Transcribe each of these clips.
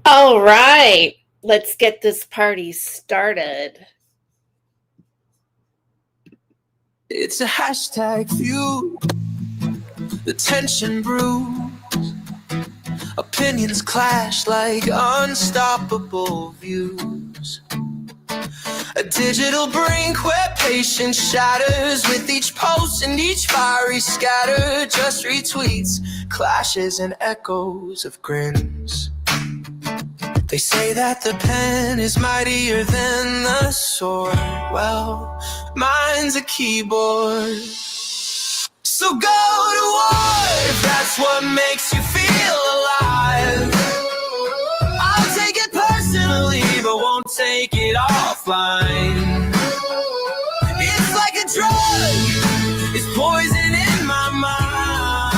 All right, let's get this party started. It's a hashtag feud, the tension brews, opinions clash like unstoppable views. A digital brink where patience shatters with each post and each fiery scatter. Just retweets, clashes and echoes of grins. They say that the pen is mightier than the sword. Well, mine's a keyboard. So go to war if that's what makes you feel alive. I'll take it personally, but won't take it offline. It's like a drug, it's poison in my mind.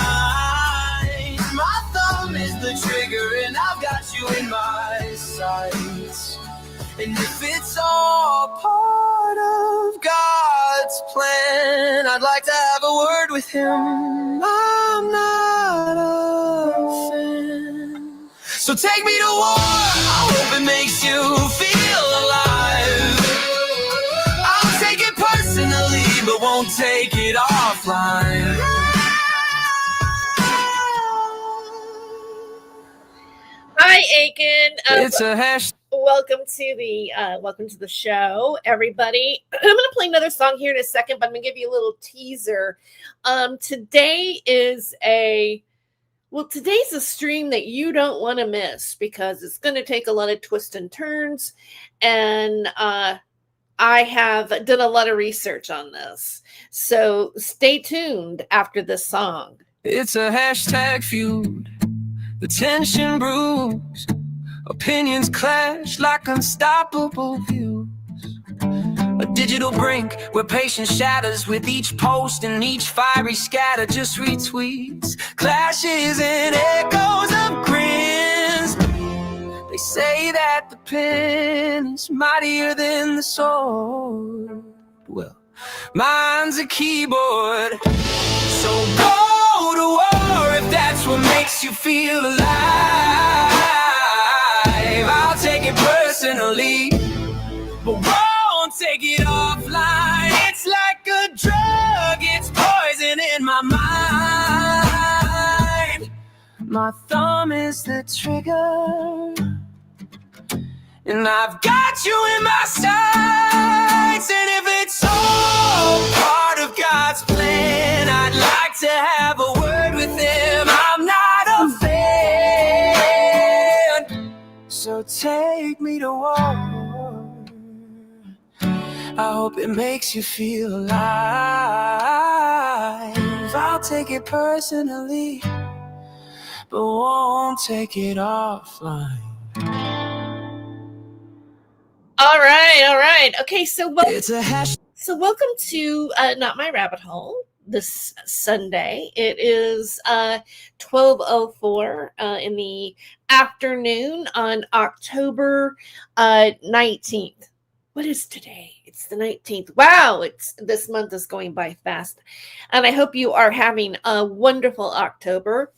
My thumb is the trigger and I've got you in my sights. And if it's all part of God's plan, I'd like to have a word with him. I'm not a fan. So take me to war, I hope it makes you feel alive. I'll take it personally, but won't take it offline. Hi, Aiken. It's a hashtag. Welcome to the show, everybody. I'm going to play another song here in a second, but I'm going to give you a little teaser. Today's a stream that you don't want to miss because it's going to take a lot of twists and turns, and I have done a lot of research on this. So stay tuned after this song. It's a hashtag feud, the tension brews, opinions clash like unstoppable views. A digital brink where patience shatters with each post and each fiery scatter. Just retweets, clashes and echoes of grins. They say that the pen is mightier than the sword. Well, mine's a keyboard. So go to war if that's what makes you feel alive. I'll take it personally, but won't take it offline. It's like a drug, it's poison in my mind. My thumb is the trigger, and I've got you in my sights. And if it's all part of God's plan, I'd like to have a word with him. I'm not a fan. So take me to war, I hope it makes you feel alive. I'll take it personally, but won't take it offline. All right. Okay, so welcome to Not My Rabbit Hole this Sunday. It is 12:04 in the afternoon on October 19th. What is today? It's the 19th. Wow, this month is going by fast. And I hope you are having a wonderful October.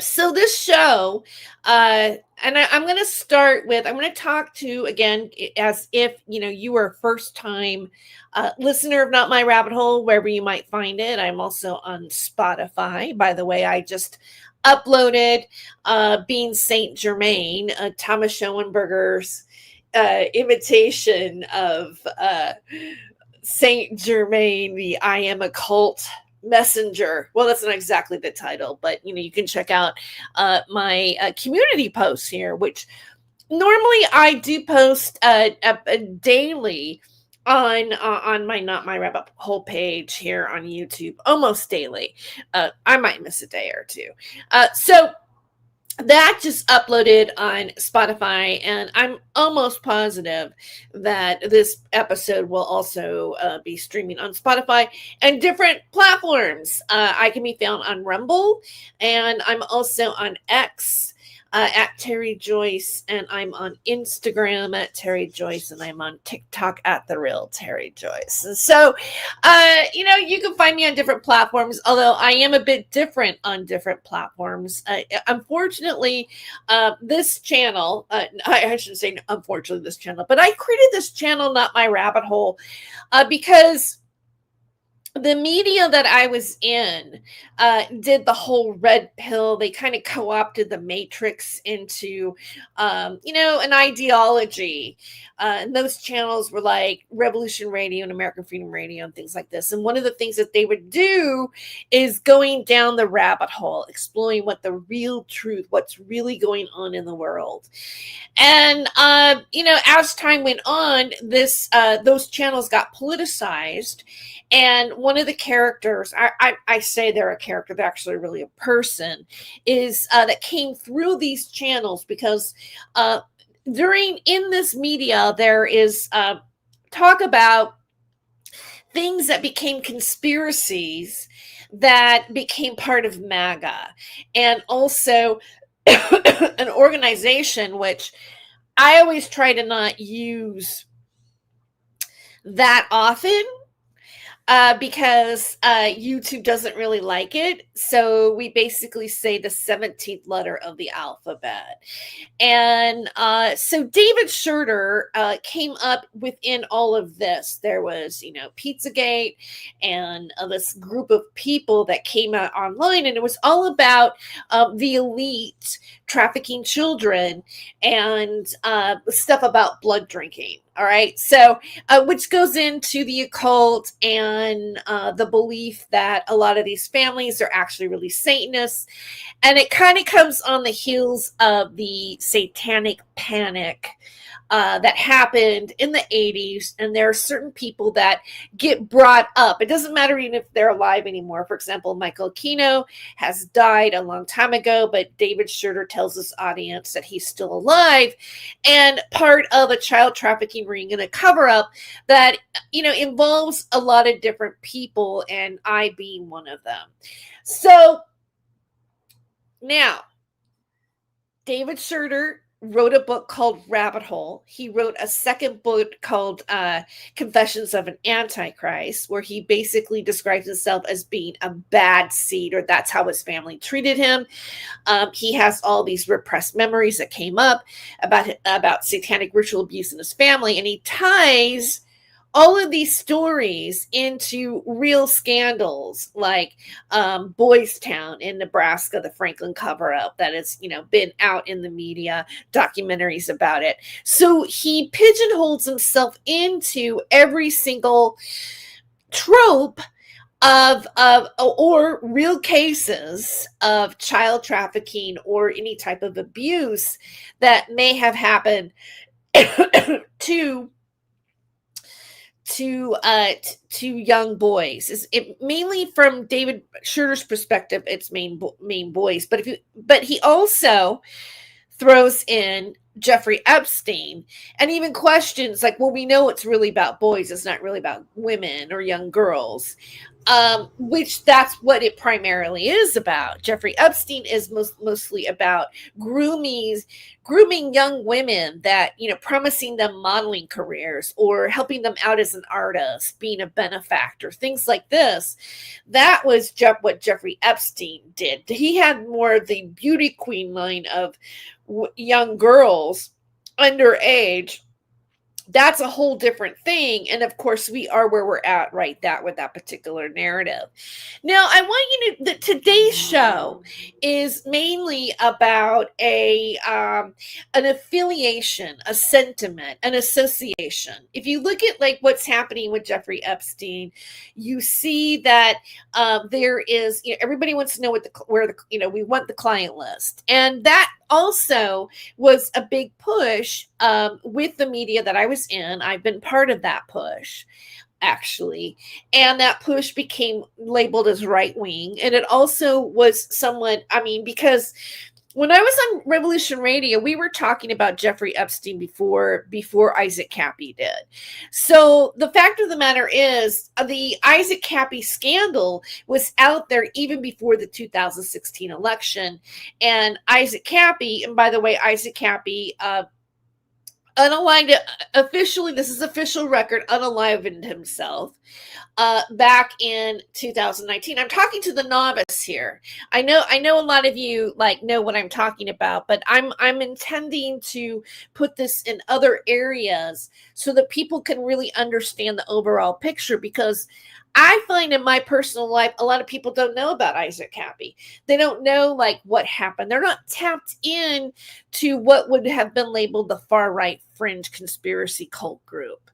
So this show, and I'm going to start with, I'm going to talk to, again, as if, you were a first-time listener of Not My Rabbit Hole, wherever you might find it. I'm also on Spotify. By the way, I just uploaded Being Saint Germain, Thomas Schoenberger's imitation of Saint Germain, the I Am a Cult Messenger. Well, that's not exactly the title, but you can check out my community posts here, which normally I do post daily on my Not My Rabbit Hole page here on YouTube, almost daily. I might miss a day or two. So that just uploaded on Spotify, and I'm almost positive that this episode will also be streaming on Spotify and different platforms. I can be found on Rumble, and I'm also on X. at Tere Joyce, and I'm on Instagram at Tere Joyce, and I'm on TikTok at The Real Tere Joyce. And so, you can find me on different platforms, although I am a bit different on different platforms. Unfortunately, this channel, I shouldn't say unfortunately this channel, but I created this channel, Not My Rabbit Hole, because the media that I was in did the whole red pill. They kind of co-opted the matrix into, an ideology. And those channels were like Revolution Radio and American Freedom Radio and things like this. And one of the things that they would do is going down the rabbit hole, exploring what the real truth, what's really going on in the world. And, as time went on, those channels got politicized. And one of the characters, I say they're a character, they're actually really a person, is that came through these channels because in this media, there is talk about things that became conspiracies that became part of MAGA, and also an organization which I always try to not use that often. Because YouTube doesn't really like it. So we basically say the 17th letter of the alphabet. And so David Schurter came up within all of this. There was, Pizzagate and this group of people that came out online, and it was all about the elite trafficking children and stuff about blood drinking. All right. So, which goes into the occult and the belief that a lot of these families are actually really Satanists. And it kind of comes on the heels of the satanic panic that happened in the 80s. And there are certain people that get brought up. It doesn't matter even if they're alive anymore. For example, Michael Aquino has died a long time ago, but David Schurter tells his audience that he's still alive and part of a child trafficking ring and a cover-up that, involves a lot of different people, and I being one of them. So now, David Schurter wrote a book called Rabbit Hole. He wrote a second book called Confessions of an Antichrist, where he basically describes himself as being a bad seed, or that's how his family treated him. He has all these repressed memories that came up about satanic ritual abuse in his family, and he ties all of these stories into real scandals like Boys Town in Nebraska, the Franklin cover-up that has, been out in the media, documentaries about it. So he pigeonholes himself into every single trope of or real cases of child trafficking or any type of abuse that may have happened to young boys. Mainly from David Schurter's perspective, it's main boys. But he also throws in Jeffrey Epstein and even questions like, well, we know it's really about boys. It's not really about women or young girls, which that's what it primarily is about. Jeffrey Epstein is mostly about grooming young women that, promising them modeling careers or helping them out as an artist, being a benefactor, things like this. That was what Jeffrey Epstein did. He had more of the beauty queen line of young girls underage. That's a whole different thing. And of course, we are where we're at with that particular narrative. Now, I want you to, today's show is mainly about an affiliation, a sentiment, an association. If you look at like what's happening with Jeffrey Epstein, you see that there is, everybody wants to know we want the client list. And that also was a big push with the media that I was in. I've been part of that push, actually. And that push became labeled as right wing. And it also was somewhat, because when I was on Revolution Radio, we were talking about Jeffrey Epstein before Isaac Cappy did. So the fact of the matter is, the Isaac Cappy scandal was out there even before the 2016 election. And Isaac Cappy, and by the way, Isaac Cappy, unaligned, officially, this is official record, unalivened himself back in 2019. I'm talking to the novice here. I know a lot of you like know what I'm talking about, but I'm intending to put this in other areas so that people can really understand the overall picture, because I find in my personal life, a lot of people don't know about Isaac Cappy. They don't know like what happened. They're not tapped in to what would have been labeled the far right fringe conspiracy cult group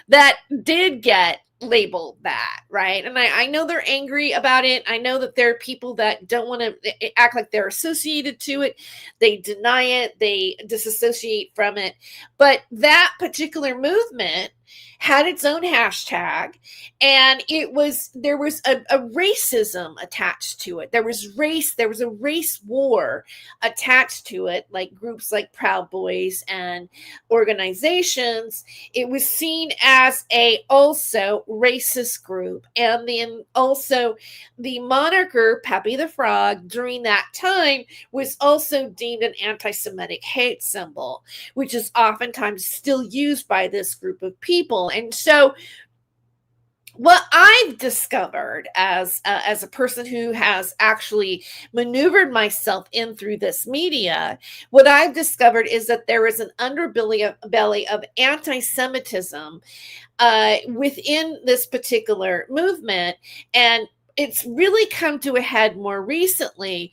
that did get labeled that, right? And I know they're angry about it. I know that there are people that don't want to act like they're associated to it. They deny it. They disassociate from it. But that particular movement had its own hashtag, and there was a racism attached to it. There was a race war attached to it, like groups like Proud Boys and organizations. It was seen as a also racist group. And then also the moniker Pepe the Frog during that time was also deemed an anti-Semitic hate symbol, which is oftentimes still used by this group of people. And so what I've discovered as a person who has actually maneuvered myself in through this media, what I've discovered is that there is an underbelly of anti-Semitism within this particular movement. And it's really come to a head more recently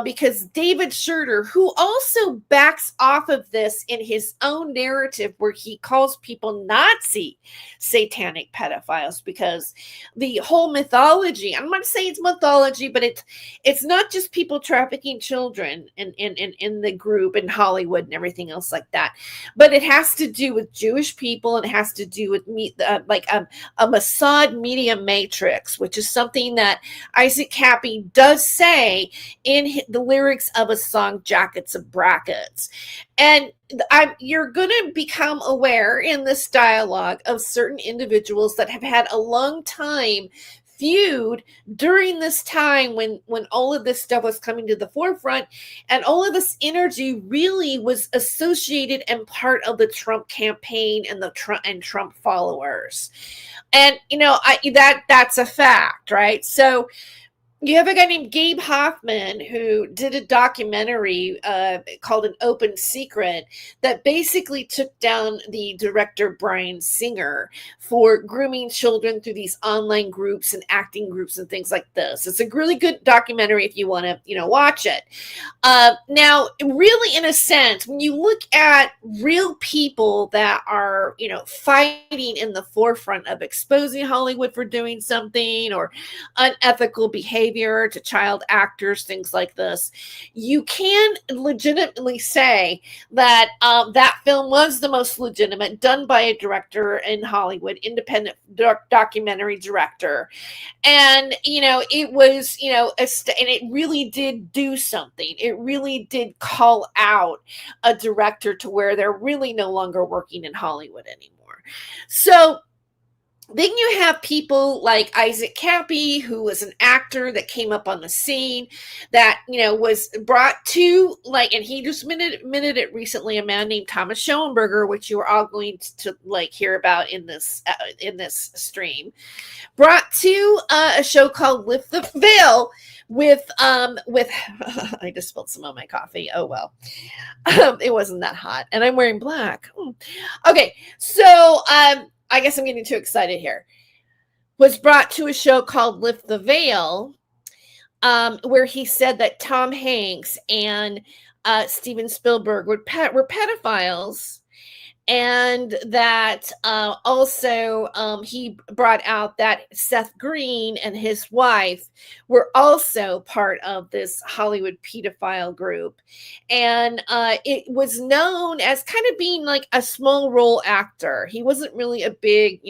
because David Schurter, who also backs off of this in his own narrative where he calls people Nazi satanic pedophiles, because the whole mythology, I'm not saying it's mythology, but it's not just people trafficking children in the group in Hollywood and everything else like that, but it has to do with Jewish people, and it has to do with a Mossad media matrix, which is something that Isaac Cappy does say in the lyrics of a song, Jackets of Brackets. And you're going to become aware in this dialogue of certain individuals that have had a long time feud during this time when all of this stuff was coming to the forefront, and all of this energy really was associated and part of the Trump campaign and the Trump followers. And that's a fact, right? So you have a guy named Gabe Hoffman who did a documentary called An Open Secret that basically took down the director Bryan Singer for grooming children through these online groups and acting groups and things like this. It's a really good documentary if you want to, watch it. Now, really, in a sense, when you look at real people that are, fighting in the forefront of exposing Hollywood for doing something or unethical behavior to child actors, things like this, you can legitimately say that that film was the most legitimate, done by a director in Hollywood, independent documentary director. And, it was, and it really did do something. It really did call out a director to where they're really no longer working in Hollywood anymore. So then you have people like Isaac Cappy, who was an actor that came up on the scene that, was brought to, and he just minted it recently, a man named Thomas Schoenberger, which you are all going to hear about in this stream, brought to a show called Lift the Veil with I just spilled some on my coffee. Oh, well, it wasn't that hot, and I'm wearing black. Okay. So, I guess I'm getting too excited here, was brought to a show called Lift the Veil, where he said that Tom Hanks and Steven Spielberg were pedophiles, And that also he brought out that Seth Green and his wife were also part of this Hollywood pedophile group. And it was known as kind of being like a small role actor. He wasn't really a big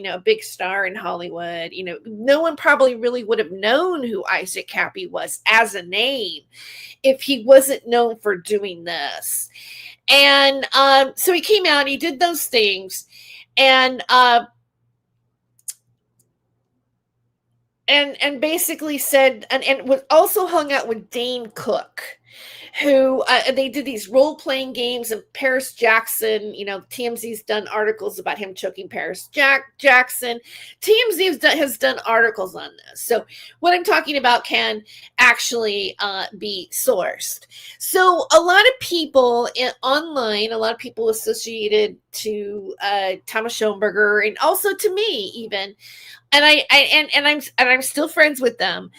star in Hollywood. No one probably really would have known who Isaac Cappy was as a name if he wasn't known for doing this. And so he came out, he did those things, and basically said, and was also hung out with Dane Cook, who they did these role-playing games, and Paris Jackson, TMZ's done articles about him choking Paris Jackson. TMZ has done articles on this. So what I'm talking about can actually be sourced. So a lot of people online, a lot of people associated to Thomas Schoenberger, and also to me even, and I'm still friends with them.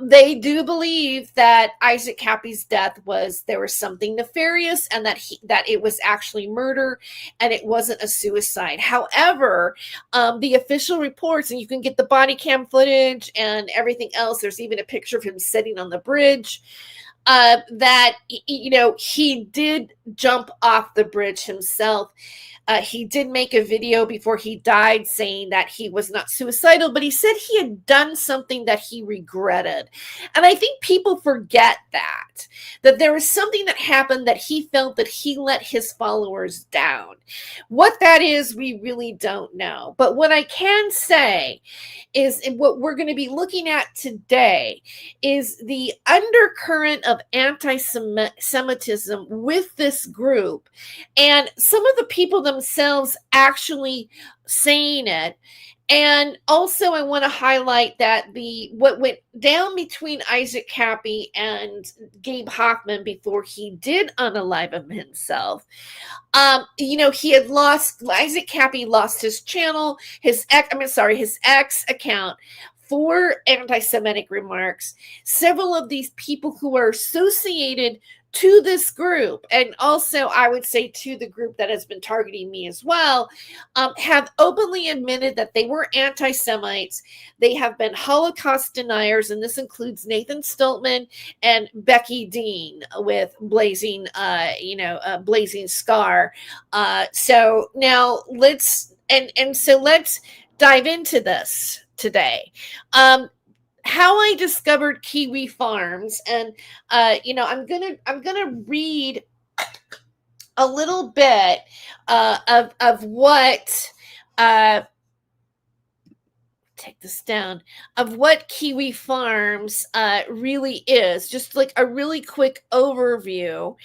They do believe that Isaac Cappy's death there was something nefarious, and that it was actually murder, and it wasn't a suicide. However, the official reports, and you can get the body cam footage and everything else. There's even a picture of him sitting on the bridge. That he did jump off the bridge himself. He did make a video before he died saying that he was not suicidal, but he said he had done something that he regretted. And I think people forget that there was something that happened that he felt that he let his followers down. What that is, we really don't know. But what I can say is, and what we're going to be looking at today, is the undercurrent of anti-Semitism with this group, and some of the people themselves actually saying it. And also, I want to highlight that what went down between Isaac Cappy and Gabe Hoffman before he did unalive himself. He had Isaac Cappy lost his channel, his X account for anti-Semitic remarks. Several of these people who are associated to this group, and also I would say to the group that has been targeting me as well, have openly admitted that they were anti-Semites. They have been Holocaust deniers, and this includes Nathan Stoltman and Becky Dean with Blazing Scar. So now let's dive into this today. How I discovered Kiwi Farms, and I'm gonna read a little bit of what take this down, of what Kiwi Farms really is, just like a really quick overview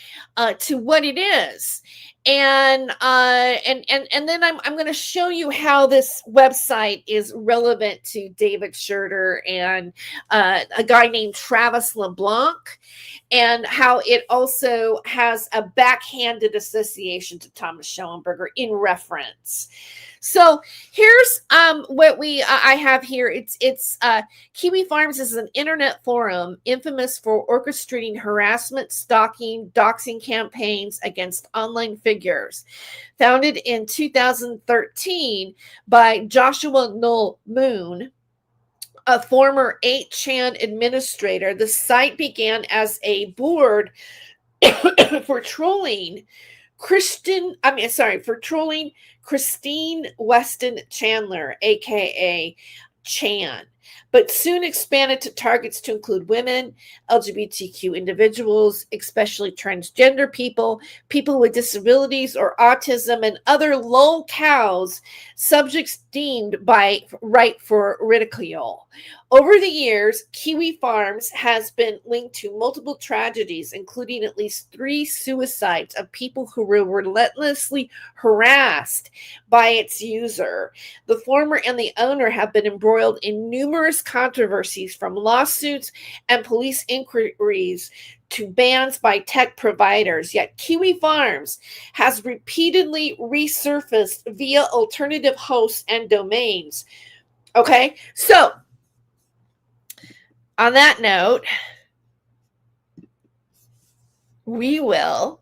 to what it is. And then I'm going to show you how this website is relevant to David Schurter and a guy named Travis LeBlanc, and how it also has a backhanded association to Thomas Schoenberger in reference. So here's what I have here. It's Kiwi Farms is an internet forum infamous for orchestrating harassment, stalking, doxing campaigns against online figures. Founded in 2013 by Joshua Noel Moon, a former 8chan administrator, the site began as a board for trolling Christine Weston Chandler, aka Chan, but soon expanded to targets to include women, LGBTQ individuals, especially transgender people, people with disabilities or autism, and other lolcows, subjects deemed by right for ridicule. Over the years, Kiwi Farms has been linked to multiple tragedies, including at least 3 suicides of people who were relentlessly harassed by its user. The former and the owner have been embroiled in numerous controversies, from lawsuits and police inquiries to bans by tech providers. Yet Kiwi Farms has repeatedly resurfaced via alternative hosts and domains. Okay, so on that note, we will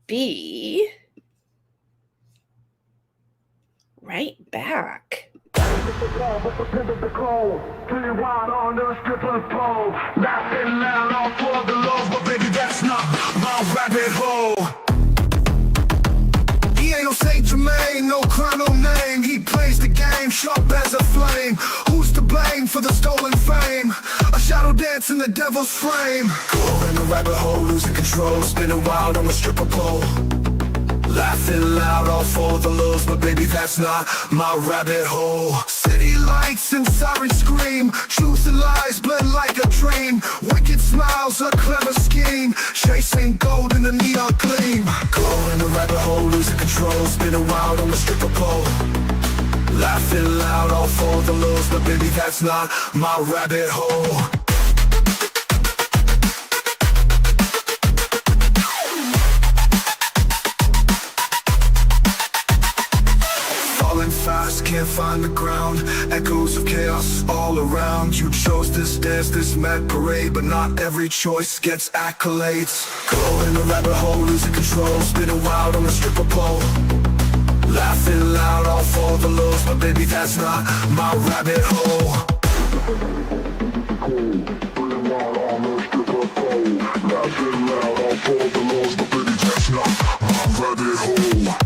be right back. He ain't no Saint Germain, no crown, no name. He plays the game, sharp as a flame. Who's to blame for the stolen fame? A shadow dance in the devil's frame. Go in the rabbit hole, losing control, spinning wild on a stripper pole. Laughing loud, all for the lulz, but baby, that's not my rabbit hole. City lights and sirens scream, truth and lies blend like a dream. Wicked smiles, a clever scheme, chasing gold in the neon gleam. Go in the rabbit hole, losing control, spinning wild on the stripper pole. Laughing loud, all for the lulz, but baby, that's not my rabbit hole. Fast, can't find the ground. Echoes of chaos all around. You chose this dance, this mad parade, but not every choice gets accolades. Go in the rabbit hole, losing control, spinning wild on the stripper pole. Laughing loud, all for the lulz, but baby, that's not my rabbit hole. Spinning wild on the stripper pole. Laughing loud, all for the lulz, but baby, that's not my rabbit hole.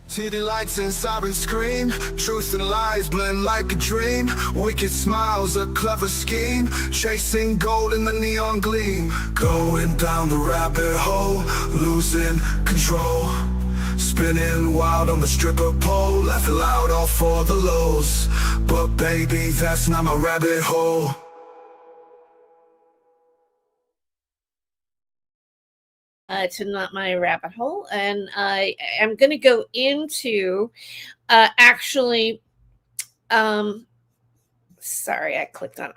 City lights and sirens scream, truth and lies blend like a dream. Wicked smiles, a clever scheme, chasing gold in the neon gleam. Going down the rabbit hole, losing control, spinning wild on the stripper pole. Laughing loud, all for the lows, but baby, that's not my rabbit hole. To not my rabbit hole, and I am going to go into actually sorry, I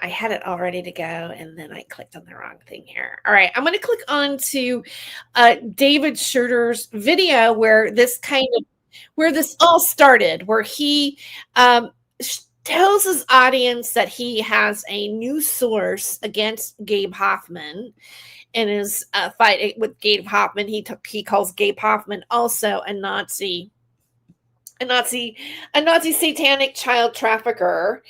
had it all ready to go and then I clicked on the wrong thing here. All right, I'm going to click on to David Schurter's video where this all started, where he tells his audience that he has a new source against Gabe Hoffman. In his fight with Gabe Hoffman, he calls Gabe Hoffman also a Nazi satanic child trafficker,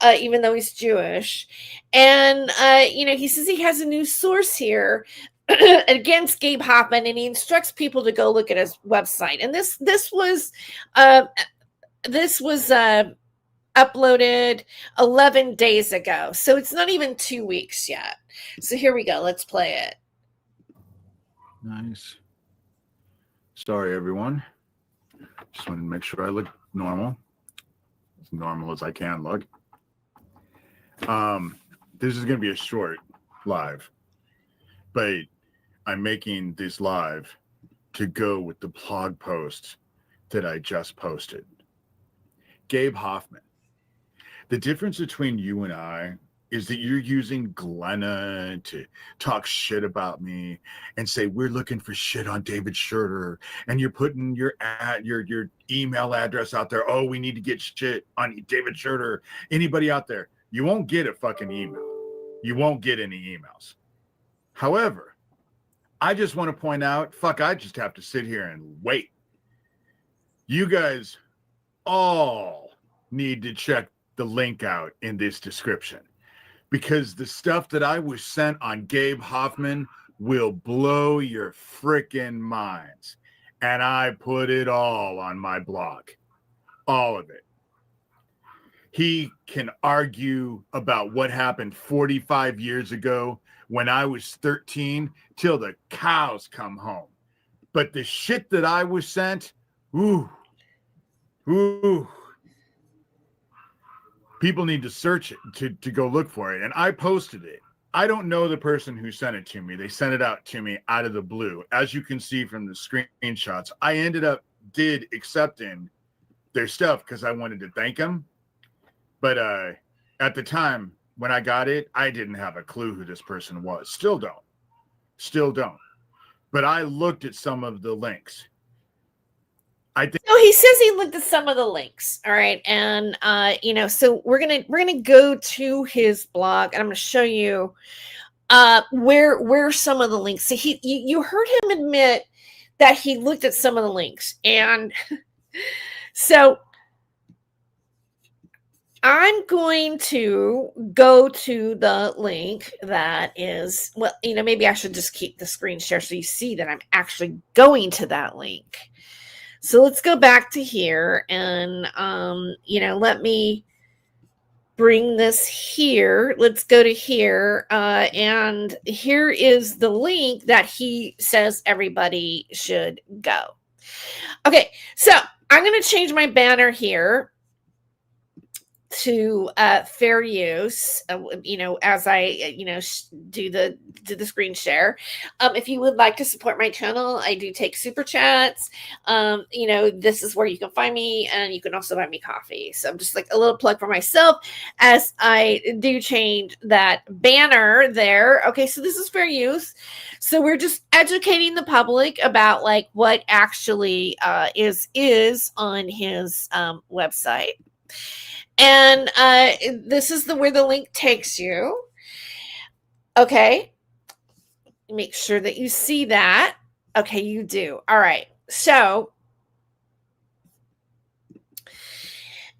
even though he's Jewish. And he says he has a new source here against Gabe Hoffman, and he instructs people to go look at his website. And this was uploaded 11 days ago, so it's not even 2 weeks yet. So here we go. Let's play it. Nice. Sorry, everyone. Just wanted to make sure I look normal. As normal as I can look. This is going to be a short live, but I'm making this live to go with the blog post that I just posted. Gabe Hoffman. The difference between you and I is that you're using Glenna to talk shit about me and say we're looking for shit on David Schurter, and you're putting your email address out there. Oh, we need to get shit on David Schurter. Anybody out there, you won't get a fucking email. You won't get any emails. However, I just want to point out, I just have to sit here and wait. You guys all need to check the link out in this description, because the stuff that I was sent on Gabe Hoffman will blow your freaking minds. And I put it all on my blog. All of it. He can argue about what happened 45 years ago when I was 13 till the cows come home. But the shit that I was sent, ooh. People need to search it to go look for it. And I posted it. I don't know the person who sent it to me. They sent it out to me out of the blue. As you can see from the screenshots, I did accepting their stuff because I wanted to thank them. But at the time, when I got it, I didn't have a clue who this person was. Still don't. But I looked at some of the links. I think. So he says he looked at some of the links. All right. And so we're gonna go to his blog, and I'm gonna show you where some of the links. So you heard him admit that he looked at some of the links. And so I'm going to go to the link that is, well, maybe I should just keep the screen share so you see that I'm actually going to that link. So let's go back to here and, let me bring this here. Let's go to here. And here is the link that he says everybody should go. Okay, so I'm going to change my banner here to fair use, as I do the screen share. If you would like to support my channel, I do take super chats. This is where you can find me, and you can also buy me coffee. So I'm just like a little plug for myself as I do change that banner there. Okay, so this is fair use. So we're just educating the public about like what actually is on his website. And this is where the link takes you. Okay. Make sure that you see that. Okay, you do. All right. So,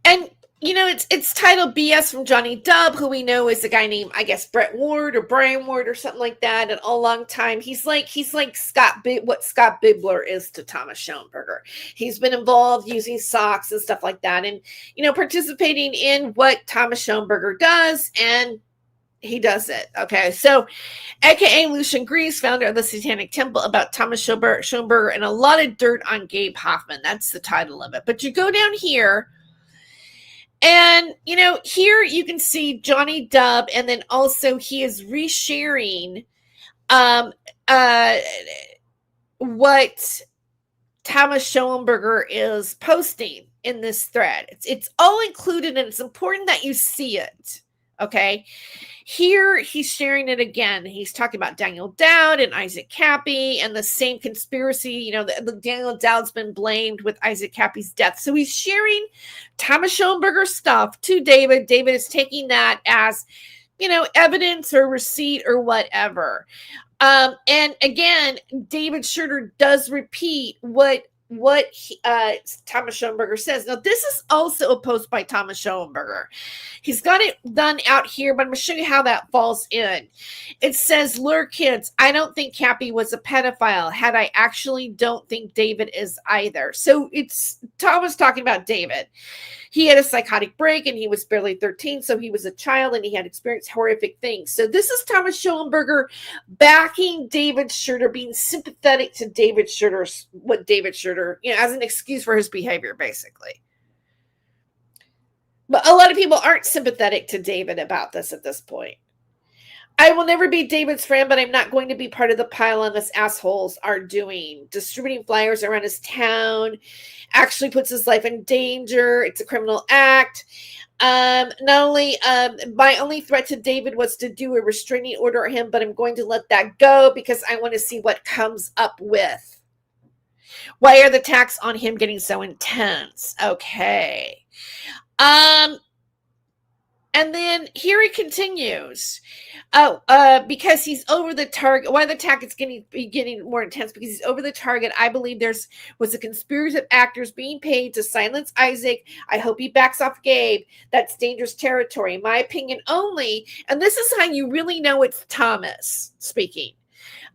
and it's titled BS from Johnny Dub, who we know is a guy named, I guess, Brett Ward or Brian Ward or something like that. And a long time, he's like what Scott Bibler is to Thomas Schoenberger. He's been involved using socks and stuff like that, and participating in what Thomas Schoenberger does, and he does it. Okay, so AKA Lucian Grease, founder of the Satanic Temple, about Thomas Schoenberger, and a lot of dirt on Gabe Hoffman. That's the title of it. But you go down here. And, here you can see Johnny Dub, and then also he is resharing what Thomas Schoenberger is posting in this thread. It's all included, and it's important that you see it. Okay. Here he's sharing it again. He's talking about Daniel Dowd and Isaac Cappy and the same conspiracy. The Daniel Dowd's been blamed with Isaac Cappy's death. So he's sharing Thomas Schoenberger stuff to David. David is taking that as, evidence or receipt or whatever. And again, David Schurter does repeat what Thomas Schoenberger says. Now, this is also a post by Thomas Schoenberger. He's got it done out here, but I'm going to show you how that falls in. It says, lure kids, I don't think Cappy was a pedophile. I actually don't think David is either. So it's Thomas talking about David. He had a psychotic break and he was barely 13, so he was a child and he had experienced horrific things. So this is Thomas Schoenberger backing David Schurter, being sympathetic to David Schurter's, what David Schurter, as an excuse for his behavior, basically. But a lot of people aren't sympathetic to David about this at this point. I will never be David's friend, but I'm not going to be part of the pile-on this assholes are doing. Distributing flyers around his town actually puts his life in danger. It's a criminal act. Not only, my only threat to David was to do a restraining order on him, but I'm going to let that go because I want to see what comes up with. Why are the attacks on him getting so intense? Okay. And then here he continues. Because he's over the target. Why the attack is getting more intense? Because he's over the target. I believe was a conspiracy of actors being paid to silence Isaac. I hope he backs off Gabe. That's dangerous territory, in my opinion only. And this is how you really know it's Thomas speaking.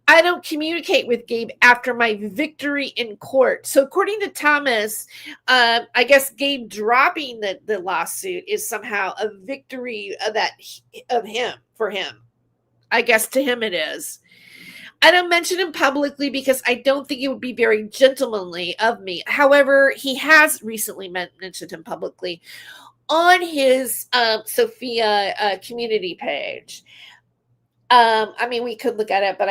I don't communicate with Gabe after my victory in court. So according to Thomas, I guess Gabe dropping the lawsuit is somehow a victory for him. I guess to him it is. I don't mention him publicly because I don't think it would be very gentlemanly of me. However, he has recently mentioned him publicly on his Sophia community page. We could look at it, but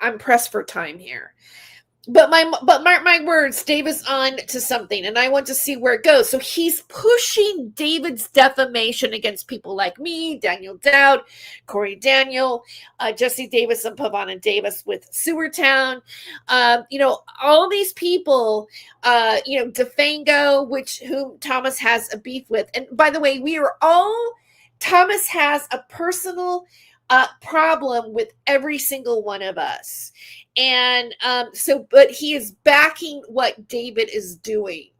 I'm pressed for time here. But my words, Dave is on to something, and I want to see where it goes. So he's pushing David's defamation against people like me, Daniel Dowd, Corey Daniel, Jesse Davis, and Pavana Davis with Sewertown. All these people, Defango, whom Thomas has a beef with. And by the way, Thomas has a personal problem with every single one of us. And but he is backing what David is doing.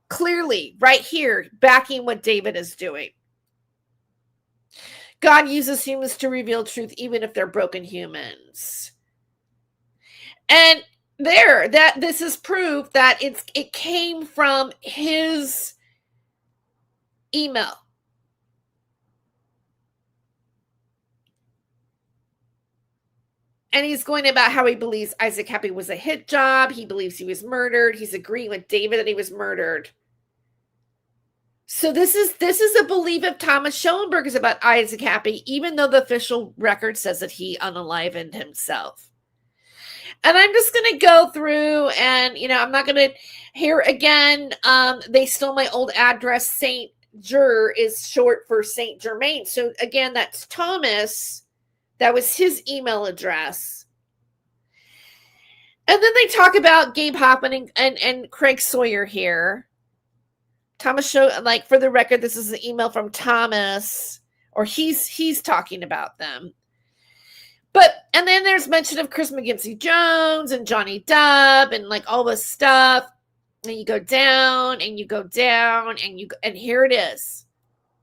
Clearly, right here, backing what David is doing. God uses humans to reveal truth, even if they're broken humans. And this is proof that it came from his email. And he's going about how he believes Isaac Happy was a hit job. He believes he was murdered. He's agreeing with David that he was murdered. So this is a belief of Thomas Schoenberg's about Isaac Happy, even though the official record says that he unalivened himself. And I'm just going to go through and, I'm not going to here again. They stole my old address. Saint Ger is short for Saint Germain. So again, that's Thomas. That was his email address. And then they talk about Gabe Hoffman and Craig Sawyer here. Thomas for the record, this is an email from Thomas, or he's talking about them. And then there's mention of Chris McGinty Jones and Johnny Depp and all this stuff. And you go down and you go down and here it is.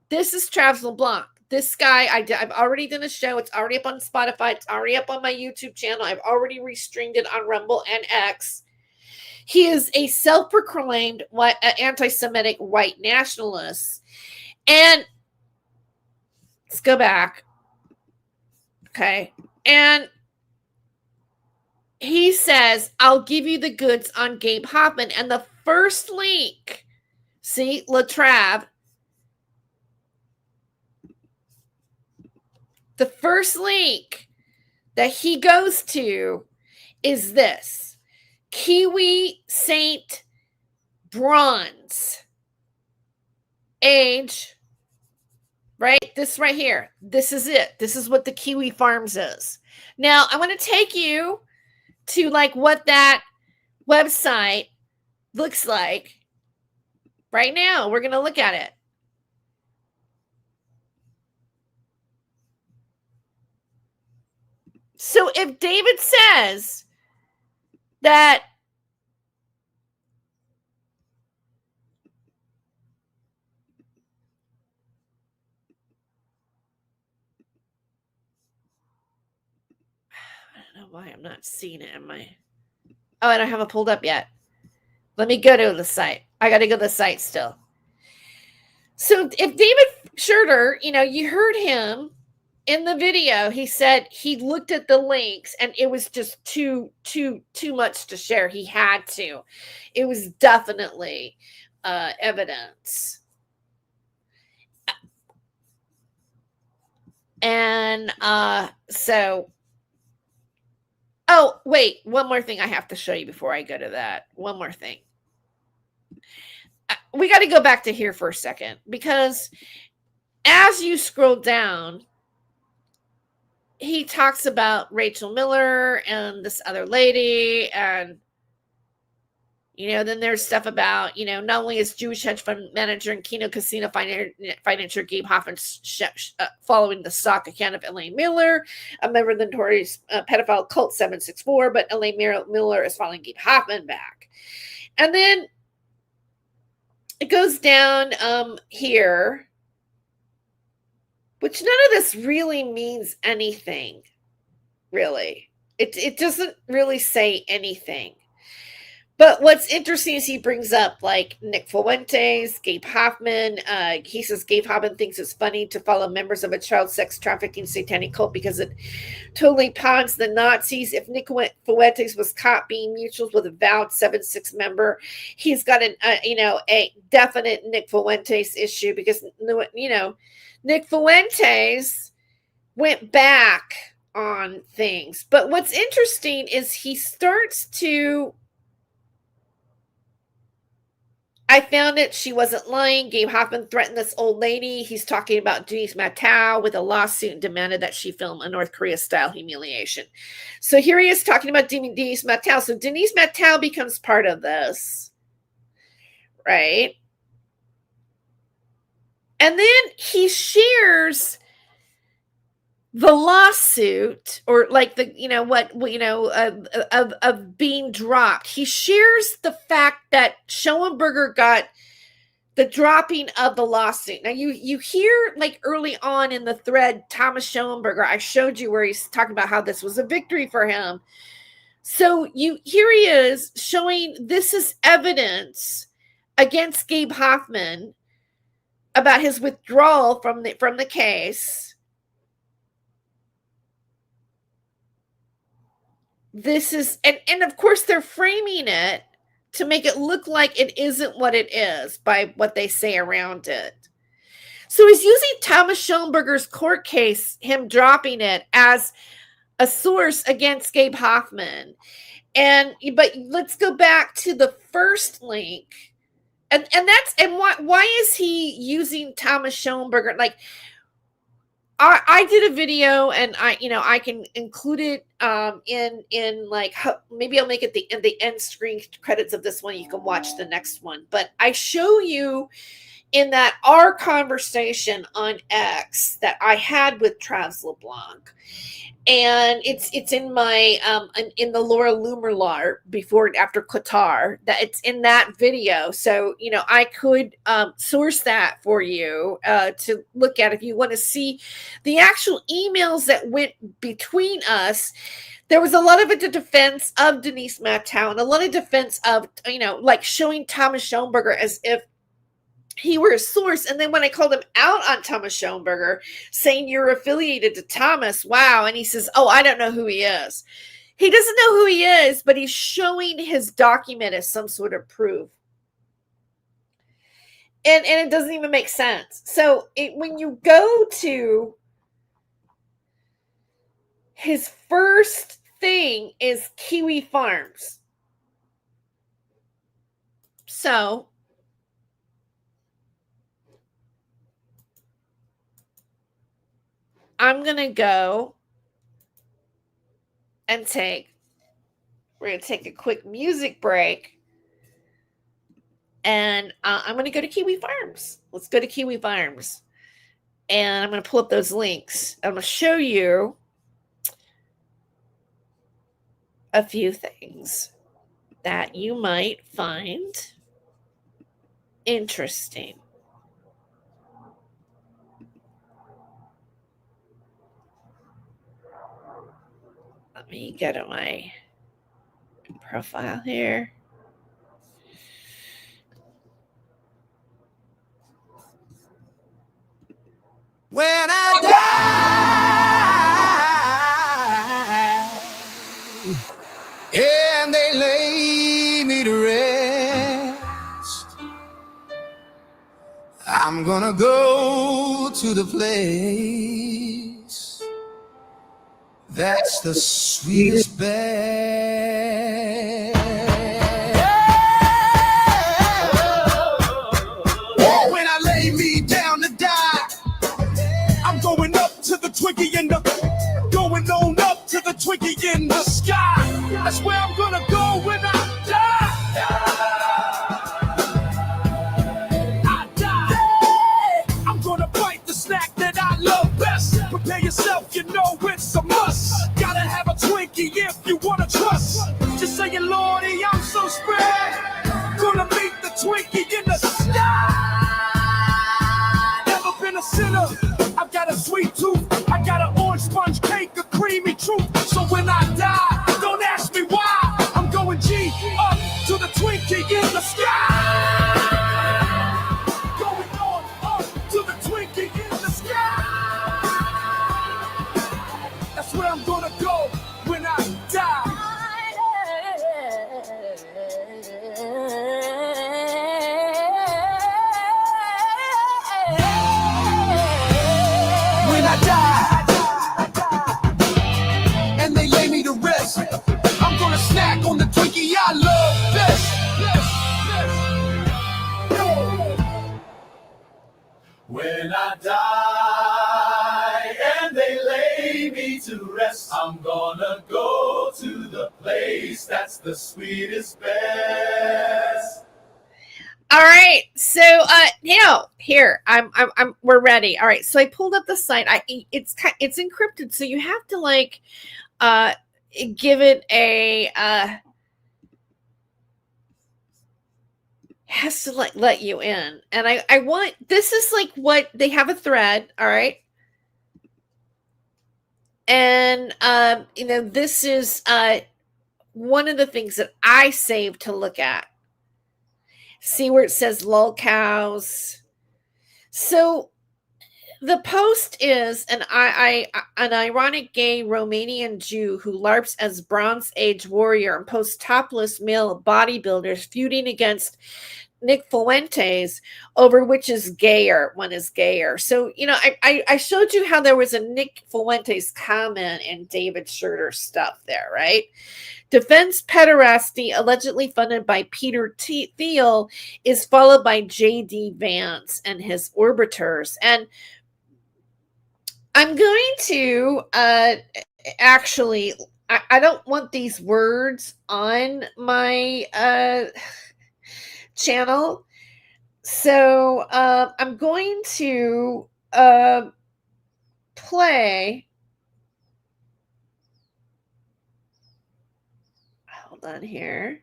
This is Travis LeBlanc. This guy, I've already done a show. It's already up on Spotify. It's already up on my YouTube channel. I've already restreamed it on Rumble and X. He is a self-proclaimed anti-Semitic white nationalist. And let's go back. Okay. And he says, I'll give you the goods on Gabe Hoffman. And the first link, see, Latrav, the first link that he goes to is this. Kiwi Saint Bronze. Age. Right? This right here. This is it. This is what the Kiwi Farms is. Now, I want to take you to what that website looks like. Right now, we're going to look at it. So if David says that I don't know why I'm not seeing it in my I don't have it pulled up yet. Let me go to the site. I got to go to the site still. So if David Schurter, you heard him in the video, he said he looked at the links and it was just too much to share. He had to. It was definitely evidence. And wait, one more thing I have to show you before I go to that. One more thing. We got to go back to here for a second, because as you scroll down, he talks about Rachel Miller and this other lady. And, then there's stuff about, not only is Jewish hedge fund manager and Keno Casino financier Gabe Hoffman following the stock account of Elaine Miller, a member of the notorious pedophile cult 764, but Elaine Miller is following Gabe Hoffman back. And then it goes down here, which none of this really means anything, really. It doesn't really say anything. But what's interesting is he brings up Nick Fuentes, Gabe Hoffman. He says Gabe Hoffman thinks it's funny to follow members of a child sex trafficking satanic cult because it totally pawns the Nazis. If Nick Fuentes was caught being mutuals with a vowed 7-6 member, he's got a definite Nick Fuentes issue, because Nick Fuentes went back on things. But what's interesting is he starts to, I found it. She wasn't lying. Gabe Hoffman threatened this old lady. He's talking about Denise Matau with a lawsuit and demanded that she film a North Korea style humiliation. So here he is talking about Denise Matau. So Denise Matau becomes part of this, right? And then he shares the lawsuit, or like the, of being dropped. He shares the fact that Schoenberger got the dropping of the lawsuit. Now you hear, like, early on in the thread, Thomas Schoenberger, I showed you where he's talking about how this was a victory for him. So here he is showing this is evidence against Gabe Hoffman about his withdrawal from the case. This is, and of course they're framing it to make it look like it isn't what it is by what they say around it. So he's using Thomas Schoenberger's court case, him dropping it, as a source against Gabe Hoffman. But let's go back to the first link. And why is he using Thomas Schoenberger? Like, I did a video, and I can include it in like, maybe I'll make it the end screen credits of this one. You can watch the next one, but I show you in that our conversation on X that I had with Travis LeBlanc, and it's in my in the Laura Lumerlar before and after Qatar, that it's in that video. So I could source that for you to look at if you want to see the actual emails that went between us. There was a lot of it to defense of Denise Matau, and a lot of defense of like showing Thomas Schoenberger as if he were a source. And then when I called him out on Thomas Schoenberger, saying you're affiliated to Thomas, wow. And he says, oh, I don't know who he is. He doesn't know who he is, but he's showing his document as some sort of proof. And it doesn't even make sense. So when you go to his first thing is Kiwi Farms. So I'm going to go and we're going to take a quick music break. And I'm going to go to Kiwi Farms. Let's go to Kiwi Farms. And I'm going to pull up those links. I'm going to show you a few things that you might find interesting. Let me go to my profile here. When I die and they lay me to rest, I'm gonna go to the place that's the sweetest bed. When I lay me down to die, I'm going up to the Twiggy in the, going on up to the Twiggy in the sky. That's where I'm gonna go when I die. I die. I'm gonna bite the snack that I love best. Prepare yourself, you know it's a must. Gotta have a Twinkie if you wanna trust. Just saying, Lordy, I'm so spread. Gonna meet the Twinkie in the sky. Never been a sinner. I've got a sweet tooth. I got an orange sponge cake, a creamy truth. So when I die, don't ask me why. I'm going G up to the Twinkie in the sky. Going on up to the Twinkie in the sky. That's When I die and they lay me to rest, I'm gonna go to the place that's the sweetest best. All right, so now here we're ready. All right, so I pulled up the site. It's encrypted, so you have to like give it a has to like let you in, and I want, this is like what they have, a thread. All right, and you know, this is one of the things that I save to look at. See where it says lol cows. So the post is an ironic gay Romanian Jew who LARPs as Bronze Age warrior and posts topless male bodybuilders feuding against Nick Fuentes over which is gayer. One is gayer. So, you know, I showed you how there was a Nick Fuentes comment in David Schroeder's stuff there, right? Defense pederasty allegedly funded by Peter Thiel is followed by J.D. Vance and his orbiters. And I'm going to actually, I don't want these words on my channel. So I'm going to play. Hold on here.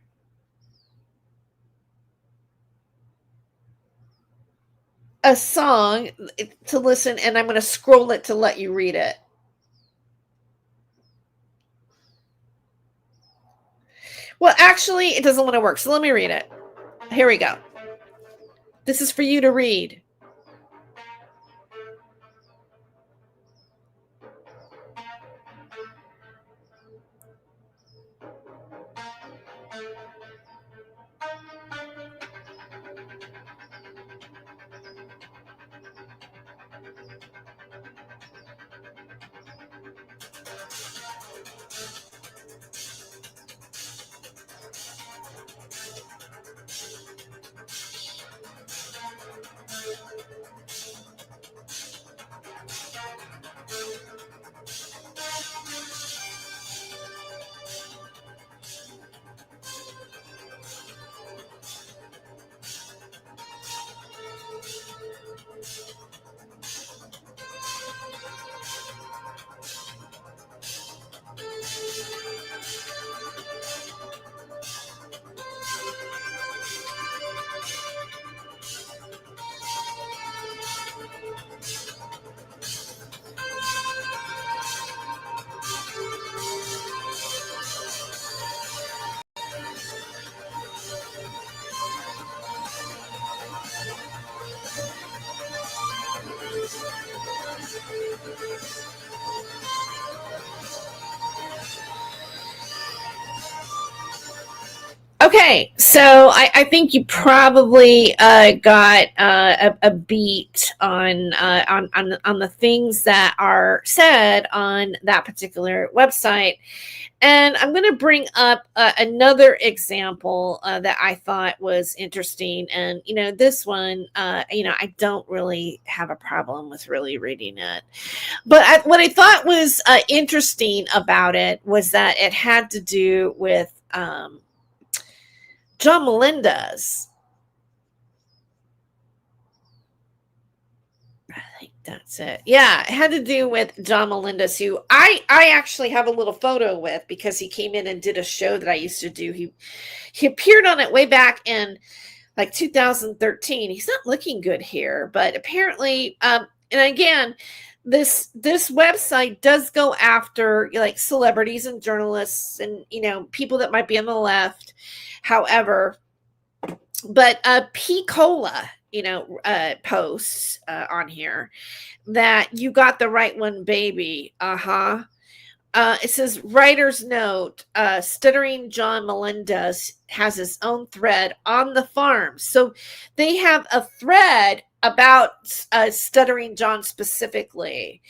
A song to listen, and I'm going to scroll it to let you read it. Well, actually, it doesn't want to work, so let me read it. Here we go. This is for you to read. Okay, so I think you probably got a beat on the things that are said on that particular website, and I'm going to bring up another example that I thought was interesting, and you know, this one, you know, I don't really have a problem with really reading it, but what I thought was interesting about it was that it had to do with John Melendez. I think that's it. Yeah, it had to do with John Melendez, who I actually have a little photo with because he came in and did a show that I used to do. He appeared on it way back in like 2013. He's not looking good here, but apparently, and again, this website does go after like celebrities and journalists and, you know, people that might be on the left. However, but P. Cola, you know, posts on here that you got the right one, baby. It says, writer's note, stuttering John Melendez has his own thread on the farm. So they have a thread about stuttering John specifically.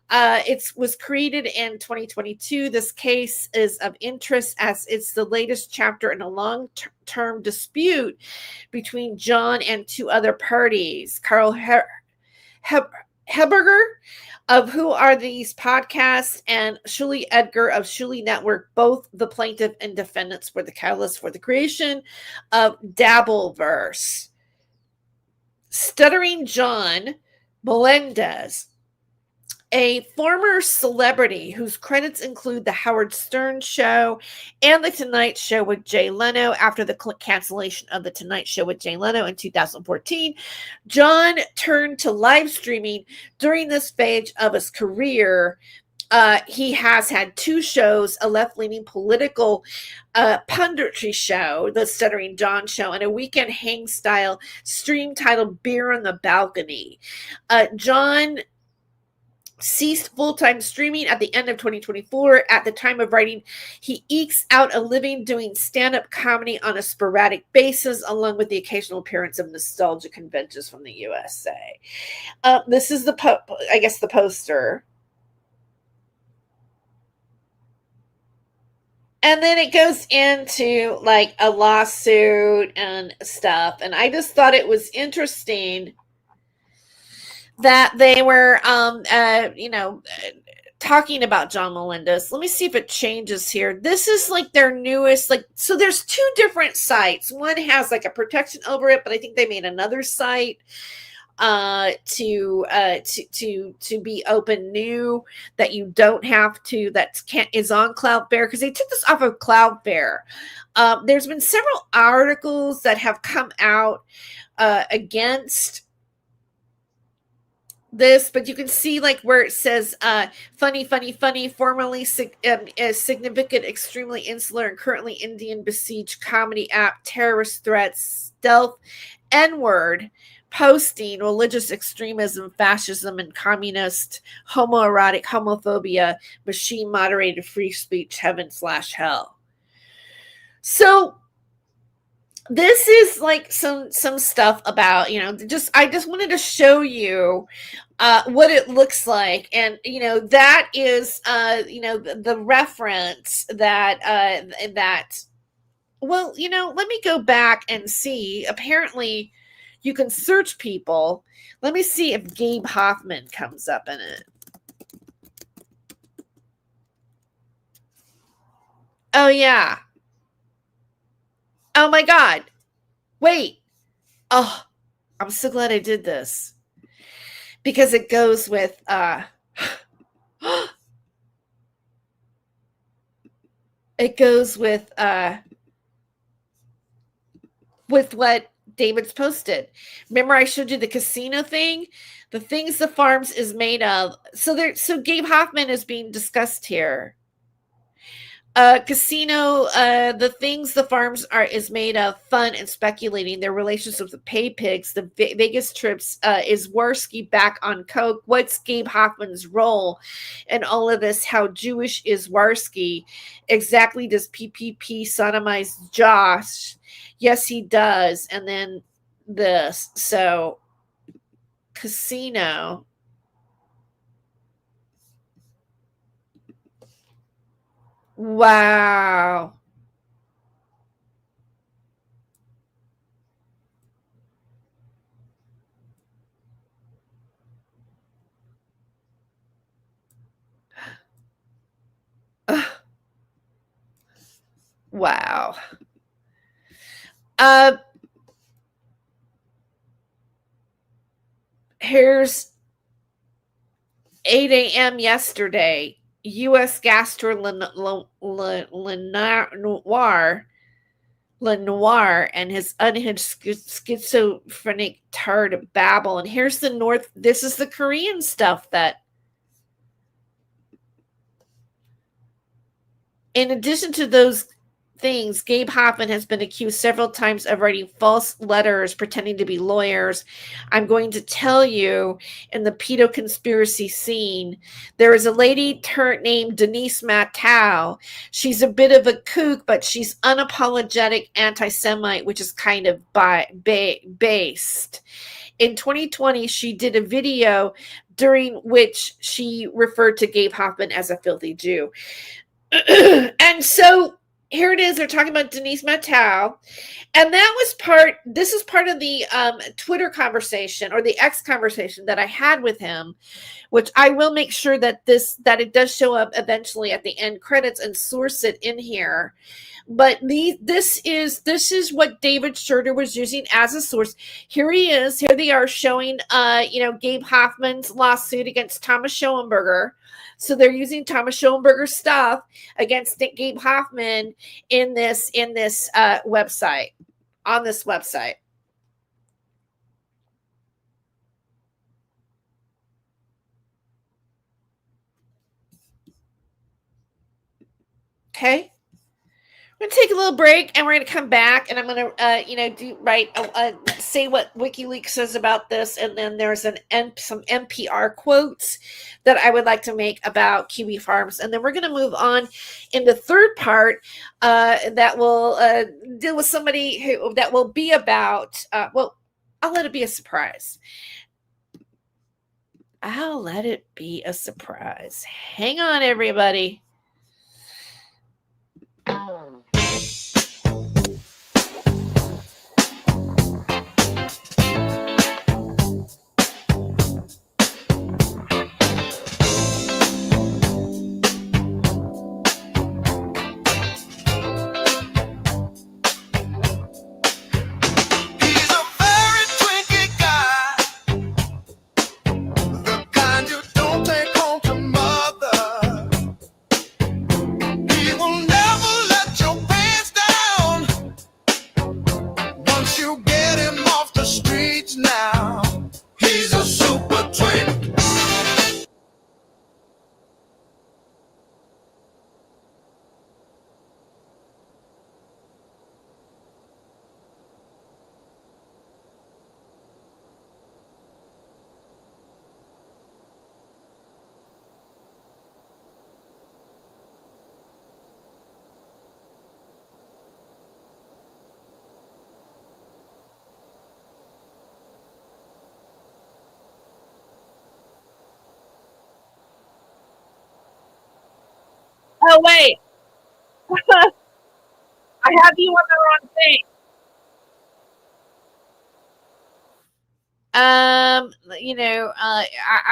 It was created in 2022. This case is of interest as it's the latest chapter in a long-term dispute between John and two other parties, Carl Heberger of Who Are These Podcasts, and Shuli Edgar of Shuli Network, both the plaintiff and defendants, were the catalyst for the creation of Dabbleverse. Stuttering John Melendez, a former celebrity whose credits include The Howard Stern Show and The Tonight Show with Jay Leno. After the cancellation of The Tonight Show with Jay Leno in 2014, John turned to live streaming during this phase of his career. He has had 2 shows, a left-leaning political punditry show, The Stuttering John Show, and a weekend hang-style stream titled Beer on the Balcony. John ceased full-time streaming at the end of 2024. At the time of writing, he ekes out a living doing stand-up comedy on a sporadic basis, along with the occasional appearance of nostalgia conventions from the USA. This is the poster. And then it goes into like a lawsuit and stuff. And I just thought it was interesting that they were, talking about John Melendez. Let me see if it changes here. This is like their newest, so there's 2 different sites. One has like a protection over it, but I think they made another site to be open new, that you don't have to, is on Cloudflare, because they took this off of Cloudflare. There's been several articles that have come out against this, but you can see like where it says funny, formerly significant, extremely insular, and currently Indian besieged comedy app, terrorist threats, stealth, N-word, posting, religious extremism, fascism, and communist, homoerotic, homophobia, machine moderated free speech, heaven/hell. So this is like some stuff about, I just wanted to show you what it looks like. And, that is, the reference that, well, let me go back and see. Apparently you can search people. Let me see if Gabe Hoffman comes up in it. Oh, yeah. Oh my God. Wait. Oh, I'm so glad I did this. Because it goes with with what David's posted. Remember I showed you the casino thing? The things the farms is made of. So Gabe Hoffman is being discussed here. Casino, the things the farms is made of, fun and speculating, their relationship with the pay pigs, the Vegas trips, is Warski back on coke? What's Gabe Hoffman's role in all of this? How Jewish is Warski? Exactly does PPP sodomize Josh? Yes, he does. And then this. So, casino. Wow. Wow. Here's 8 a.m. yesterday. U.S. Lenoir and his unhinged schizophrenic turd babble. And here's the North. This is the Korean stuff that, in addition to those things, Gabe Hoffman has been accused several times of writing false letters pretending to be lawyers. I'm going to tell you, in the pedo conspiracy scene, there is a lady named Denise Matau. She's a bit of a kook, but she's unapologetic anti-Semite, which is kind of based. In 2020, she did a video during which she referred to Gabe Hoffman as a filthy Jew. And so here it is. They're talking about Denise Matau. And this is part of the Twitter conversation, or the X conversation that I had with him, which I will make sure that it does show up eventually at the end credits and source it in here. But this is what David Schroeder was using as a source. Here he is. Here they are showing Gabe Hoffman's lawsuit against Thomas Schoenberger. So they're using Thomas Schoenberger's stuff against Gabe Hoffman in this website, on this website. Okay. I'm going to take a little break, and we're going to come back, and I'm going to, say what WikiLeaks says about this, and then there's some NPR quotes that I would like to make about Kiwi Farms, and then we're going to move on in the third part that will deal with somebody that will be about. I'll let it be a surprise. I'll let it be a surprise. Hang on, everybody. Oh, wait. I have you on the wrong thing. I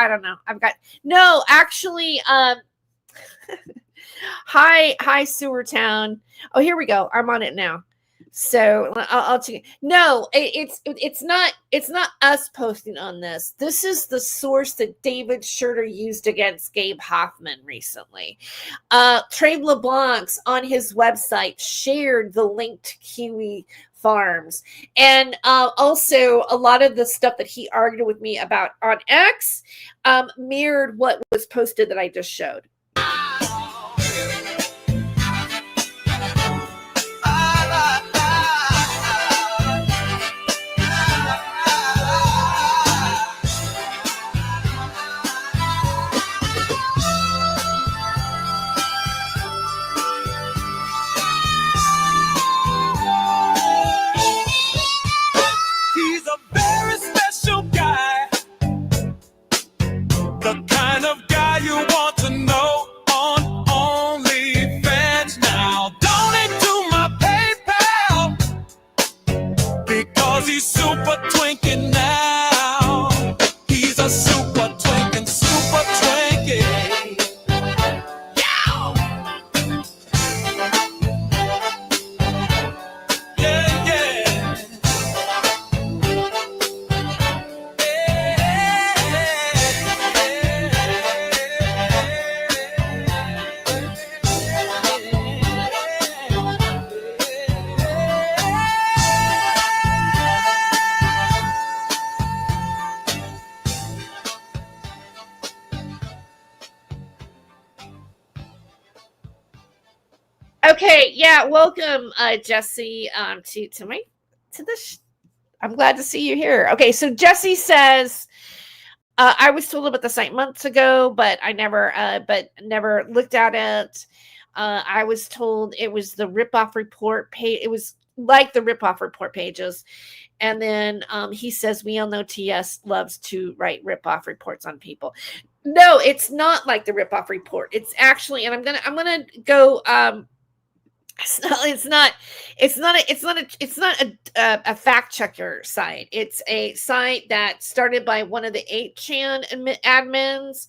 don't know. Actually, hi, Sewer Town. Oh, here we go. I'm on it now. So I'll take it. No, it's not us posting on this. This is the source that David Schroeder used against Gabe Hoffman recently. Trey LeBlanc on his website shared the link to Kiwi Farms, and also a lot of the stuff that he argued with me about on X mirrored what was posted that I just showed. Okay, yeah, welcome, Jesse, to this. I'm glad to see you here. Okay, so Jesse says, I was told about the site months ago, but I never looked at it. I was told it was the ripoff report page. It was like the ripoff report pages. And then he says, we all know TS loves to write ripoff reports on people. No, it's not like the ripoff report. It's actually, and I'm gonna go It's not a fact checker site. It's a site that started by one of the 8chan admins.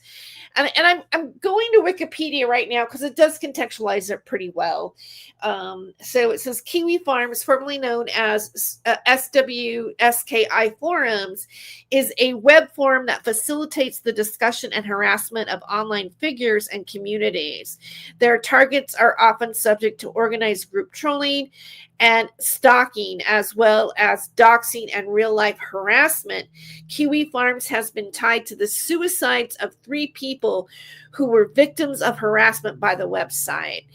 And I'm going to Wikipedia right now because it does contextualize it pretty well. So it says Kiwi Farms, formerly known as SWSKI Forums, is a web forum that facilitates the discussion and harassment of online figures and communities. Their targets are often subject to organized group trolling and stalking, as well as doxing and real-life harassment. Kiwi Farms has been tied to the suicides of 3 people who were victims of harassment by the website.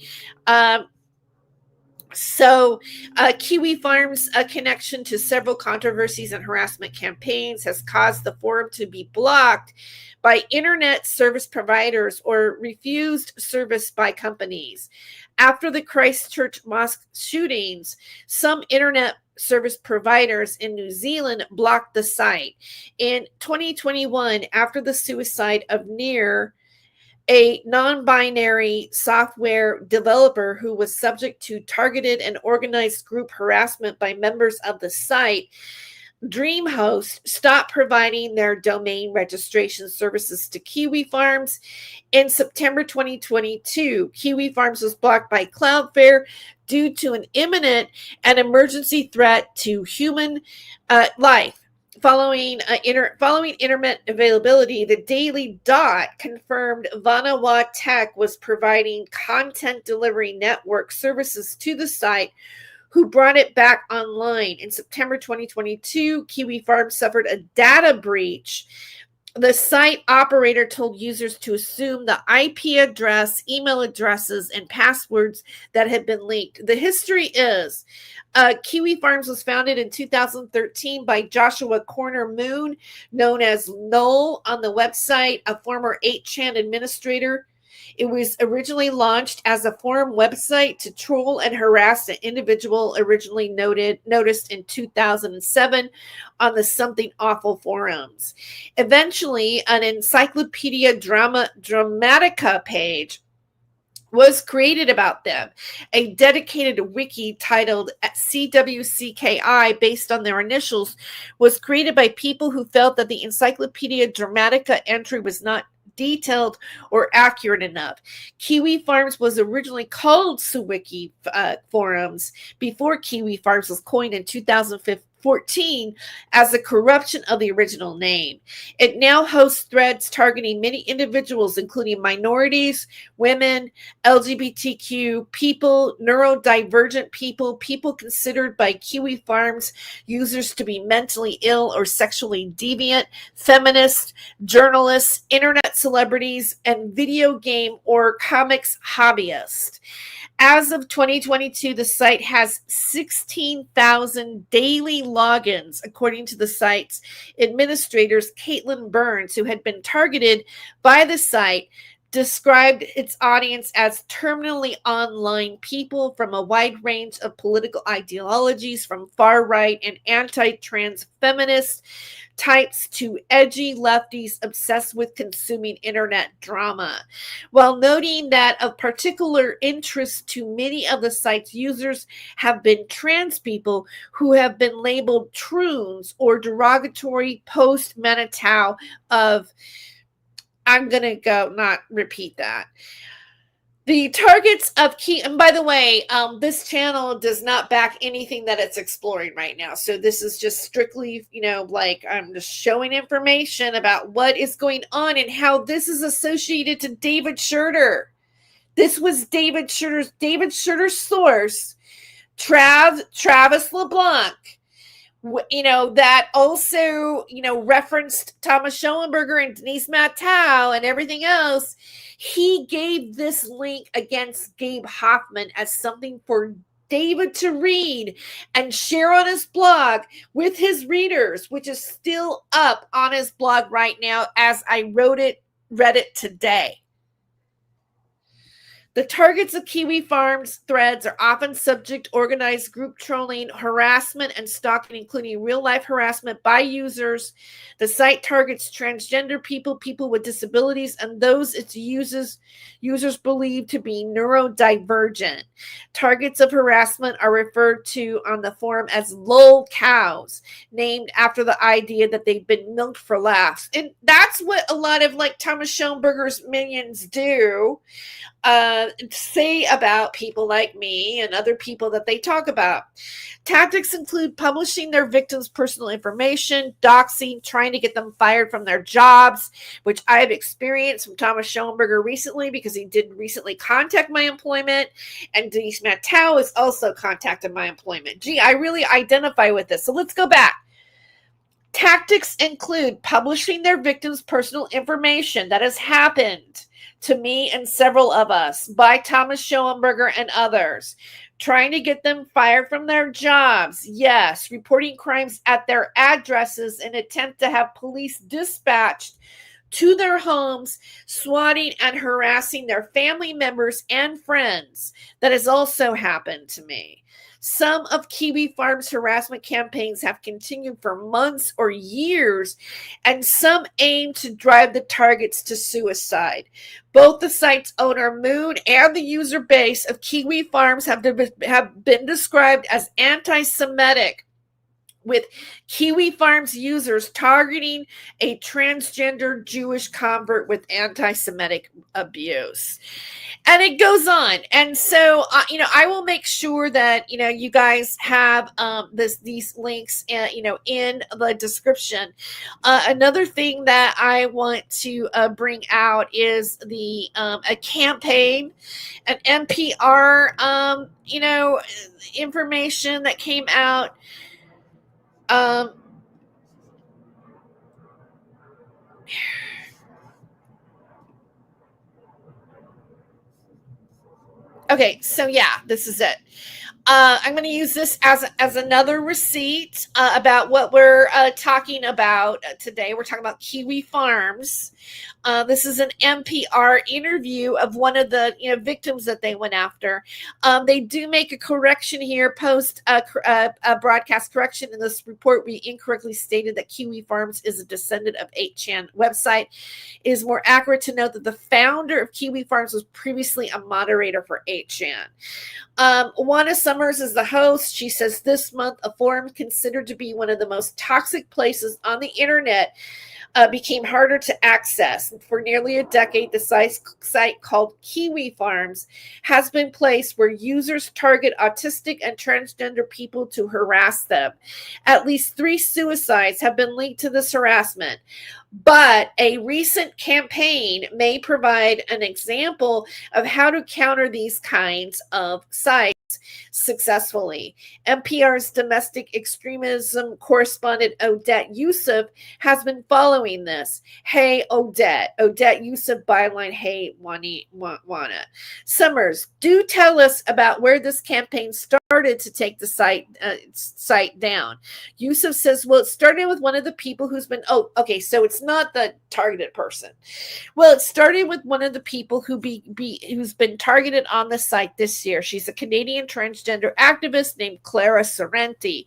Kiwi Farms' connection to several controversies and harassment campaigns has caused the forum to be blocked by internet service providers or refused service by companies. After the Christchurch mosque shootings, some internet service providers in New Zealand blocked the site. In 2021, after the suicide of Tere, a non-binary software developer who was subject to targeted and organized group harassment by members of the site, DreamHost stopped providing their domain registration services to Kiwi Farms. In September 2022, Kiwi Farms was blocked by Cloudflare due to an imminent and emergency threat to human life. Following internet availability, the Daily Dot confirmed wtih was providing content delivery network services to the site, who brought it back online. In September 2022, Kiwi Farms suffered a data breach. The site operator told users to assume the IP address, email addresses, and passwords that had been leaked. The history is Kiwi Farms was founded in 2013 by Joshua Corner Moon, known as Null on the website, a former 8chan administrator. It was originally launched as a forum website to troll and harass an individual originally noticed in 2007 on the Something Awful forums. Eventually, an Encyclopedia Dramatica page was created about them. A dedicated wiki titled CWCKI, based on their initials, was created by people who felt that the Encyclopedia Dramatica entry was not detailed or accurate enough. Kiwi Farms was originally called Suwiki Forums before Kiwi Farms was coined in 2014 as a corruption of the original name. It now hosts threads targeting many individuals, including minorities, women, LGBTQ people, neurodivergent people, people considered by Kiwi Farms users to be mentally ill or sexually deviant, feminists, journalists, internet celebrities, and video game or comics hobbyists. As of 2022, the site has 16,000 daily logins, according to the site's administrators, Caitlin Burns, who had been targeted by the site, described its audience as terminally online people from a wide range of political ideologies, from far-right and anti-trans feminists types to edgy lefties obsessed with consuming internet drama. While noting that of particular interest to many of the site's users have been trans people who have been labeled troons or derogatory post-Manitow of, I'm going to not repeat that. The targets of and by the way, this channel does not back anything that it's exploring right now. So this is just strictly, I'm just showing information about what is going on and how this is associated to David Schurter. This was David Schurter's source, Travis LeBlanc. That also, referenced Thomas Schellenberger and Denise Matteau and everything else. He gave this link against Gabe Hoffman as something for David to read and share on his blog with his readers, which is still up on his blog right now as I read it today. The targets of Kiwi Farms threads are often subject to organized group trolling, harassment, and stalking, including real-life harassment by users. The site targets transgender people, people with disabilities, and those its users believe to be neurodivergent. Targets of harassment are referred to on the forum as lol cows, named after the idea that they've been milked for laughs. And that's what a lot of like Thomas Schoenberger's minions do. Say about people like me and other people that they talk about. Tactics include publishing their victims' personal information, doxing, trying to get them fired from their jobs, which I've experienced from Thomas Schoenberger recently because he did recently contact my employment, and Denise Matau has also contacted my employment. Gee, I really identify with this. So let's go back. Tactics include publishing their victims' personal information. That has happened to me and several of us by Thomas Schoenberger and others. Trying to get them fired from their jobs. Yes. Reporting crimes at their addresses in attempt to have police dispatched to their homes, swatting and harassing their family members and friends. That has also happened to me. Some of Kiwi Farms' harassment campaigns have continued for months or years, and some aim to drive the targets to suicide. Both the site's owner, Moon, and the user base of Kiwi Farms have been described as anti-Semitic, with Kiwi Farms users targeting a transgender Jewish convert with anti-Semitic abuse. And it goes on. And so, I will make sure that, you guys have these links, in the description. Another thing that I want to bring out is a campaign, an NPR, information that came out. Okay, so yeah, this is it. I'm going to use this as another receipt about what we're talking about today. We're talking about Kiwi Farms. This is an NPR interview of one of the victims that they went after. They do make a correction here, post a broadcast correction in this report. We incorrectly stated that Kiwi Farms is a descendant of 8chan website. It is more accurate to note that the founder of Kiwi Farms was previously a moderator for 8chan. Juana Summers is the host. She says this month, a forum considered to be one of the most toxic places on the internet became harder to access. For nearly a decade, the site called Kiwi Farms has been placed where users target autistic and transgender people to harass them. At least 3 suicides have been linked to this harassment. But a recent campaign may provide an example of how to counter these kinds of sites successfully. NPR's domestic extremism correspondent Odette Yusuf has been following this. Hey, Odette Yusuf, byline, hey, Wana. Summers, do tell us about where this campaign started to take the site down. Yusuf says, well, it started with one of the people who's been, so it's not the targeted person. Well, it started with one of the people who's been targeted on the site this year. She's a Canadian transgender activist named Clara Sorrenti,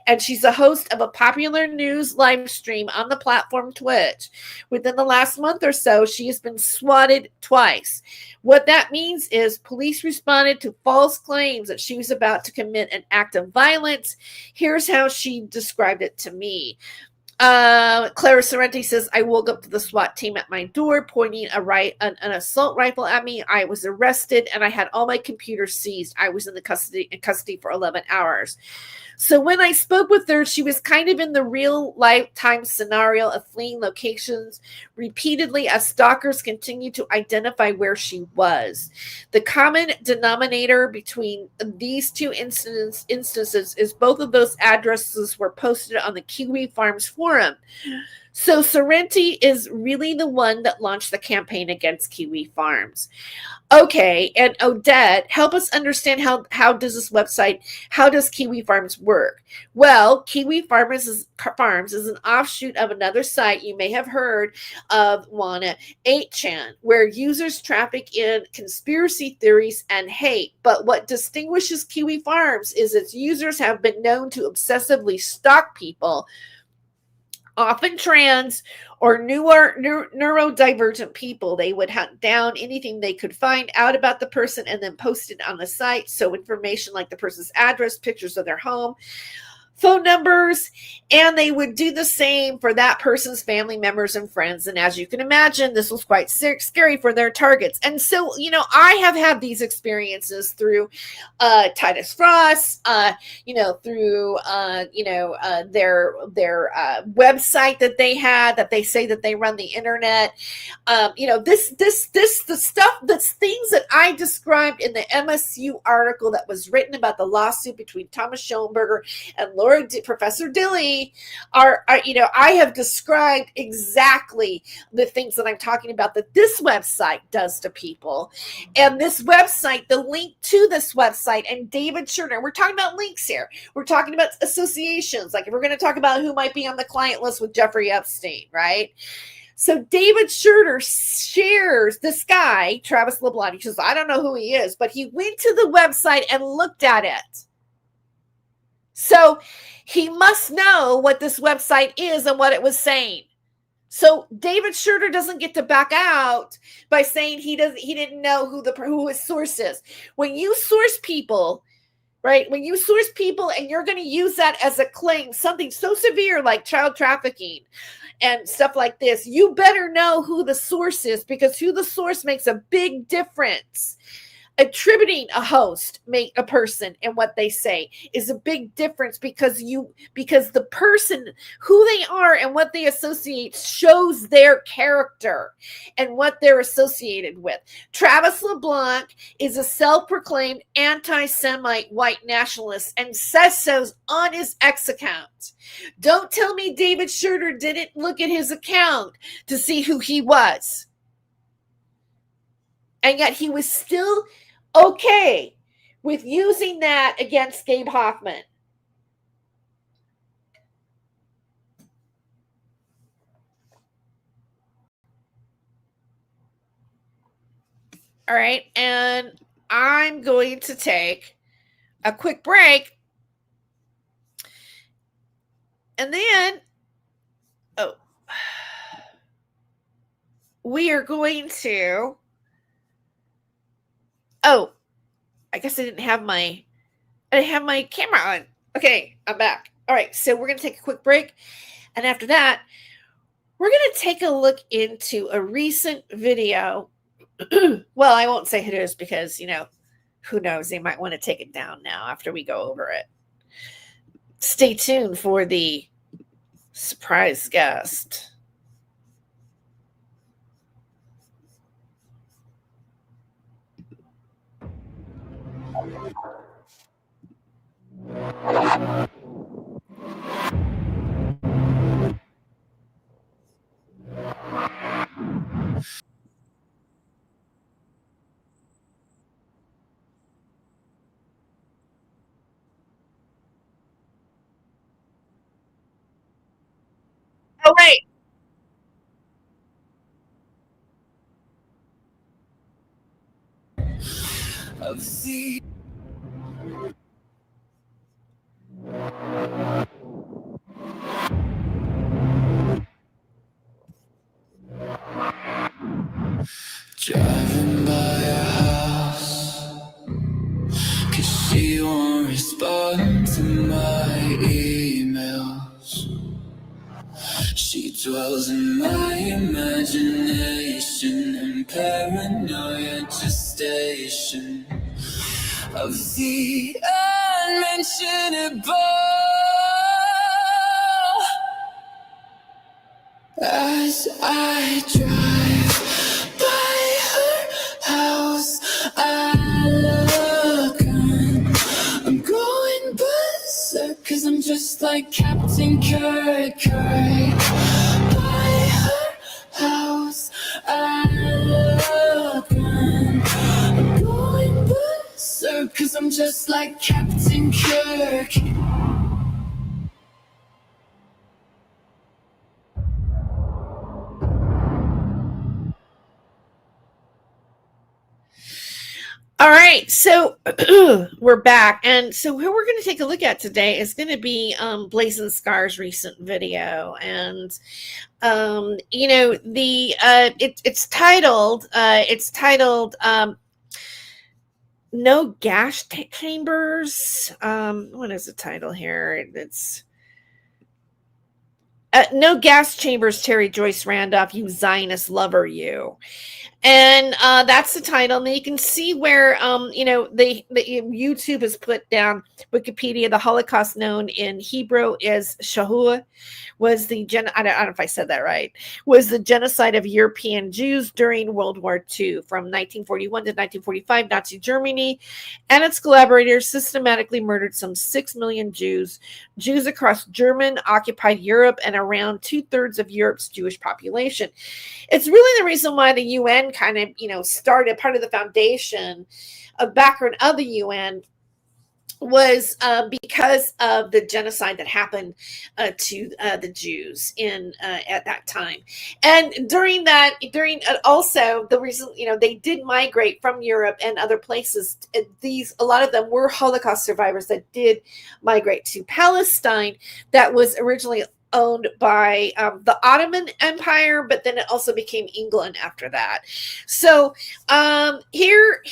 and she's a host of a popular news live stream on the platform Twitch. Within the last month or so, she has been swatted twice. What that means is police responded to false claims that she was about to commit an act of violence. Here's how she described it to me. Clara Sorrenti says, I woke up to the SWAT team at my door pointing an assault rifle at me. I was arrested and I had all my computers seized. I was in custody for 11 hours. So when I spoke with her, she was kind of in the real lifetime scenario of fleeing locations repeatedly as stalkers continued to identify where she was. The common denominator between these two instances is both of those addresses were posted on the Kiwi Farms forum. So Sorrenti is really the one that launched the campaign against kiwi farms. Okay, and Odette, help us understand how does this website, how does Kiwi Farms work? Well, Kiwi Farms is an offshoot of another site you may have heard of, Juana, 8chan, where users traffic in conspiracy theories and hate. But what distinguishes Kiwi Farms is its users have been known to obsessively stalk people, often trans or neurodivergent people. They would hunt down anything they could find out about the person and then post it on the site. So information like the person's address, pictures of their home, phone numbers, and they would do the same for that person's family members and friends. And as you can imagine, this was quite scary for their targets. And so, I have had these experiences through Titus Frost, through their website that they had, that they say that they run the internet. The stuff, that's things that I described in the MSU article that was written about the lawsuit between Thomas Schoenberger and Professor Dilly I have described exactly the things that I'm talking about that this website does to people. And this website, the link to this website, and David Scherner, we're talking about links here. We're talking about associations. Like if we're going to talk about who might be on the client list with Jeffrey Epstein, right? So David Scherner shares this guy, Travis LeBlanc. He says, I don't know who he is, but he went to the website and looked at it. So he must know what this website is and what it was saying. So David Scherner doesn't get to back out by saying he didn't know who his source is. When you source people, right? When you source people and you're going to use that as a claim, something so severe like child trafficking and stuff like this, you better know who the source is, because who the source makes a big difference. Attributing a person and what they say is a big difference, because the person, who they are and what they associate, shows their character and what they're associated with. Travis LeBlanc is a self-proclaimed anti-Semite white nationalist and says so on his X account. Don't tell me David Scherner didn't look at his account to see who he was. And yet he was still okay with using that against Gabe Hoffman. All right, and I'm going to take a quick break. And then, we are going to, I guess I didn't have my camera on. Okay, I'm back. All right, so we're going to take a quick break. And after that, we're going to take a look into a recent video. Well, I won't say who it is because, who knows? They might want to take it down now after we go over it. Stay tuned for the surprise guest. Oh, right. I've seen driving by your house, 'cause she won't respond to my emails. She dwells in my imagination and paranoia gestation of the unmentionable. As I drive by her house, I look on. I'm going berserk, 'cause I'm just like Captain Kirk. By 'cause I'm just like Captain Kirk. All right, so we're back, and so what we're going to take a look at today is going to be Blazing Scar's recent video, and you know, the it's titled "No Gas Chambers." What is the title here? It's "No Gas Chambers." Tere, Joyce Randolph, you Zionist lover, you. And that's the title. And you can see where, you know, the YouTube has put down Wikipedia. The Holocaust, known in Hebrew as Shahu, was the I don't know if I said that right, was the genocide of European Jews during World War II from 1941 to 1945. Nazi Germany and its collaborators systematically murdered some 6 million Jews across German-occupied Europe and around 2/3 of Europe's Jewish population. It's really the reason why the UN kind of, you know, started, part of the foundation of background of the UN was because of the genocide that happened to the Jews in at that time. And during also the reason, you know, they did migrate from Europe and other places. A lot of them were Holocaust survivors that did migrate to Palestine, that was originally owned by the Ottoman Empire, but then it also became England after that. So here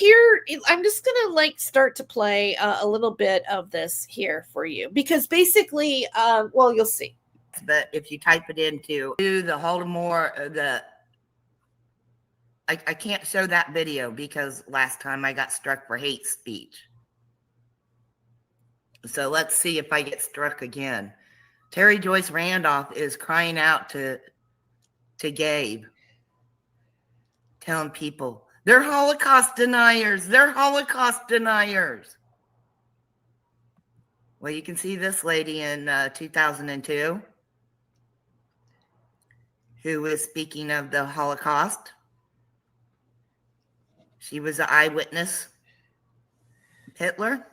I'm just gonna like start to play a little bit of this here for you, because basically well, you'll see. But if you type it into the Holodomor, I can't show that video because last time I got struck for hate speech. So let's see if I get struck again. Tere Joyce Randolph is crying out to Gabe, telling people they're Holocaust deniers. They're Holocaust deniers. Well, you can see this lady in 2002 who was speaking of the Holocaust. She was an eyewitness of Hitler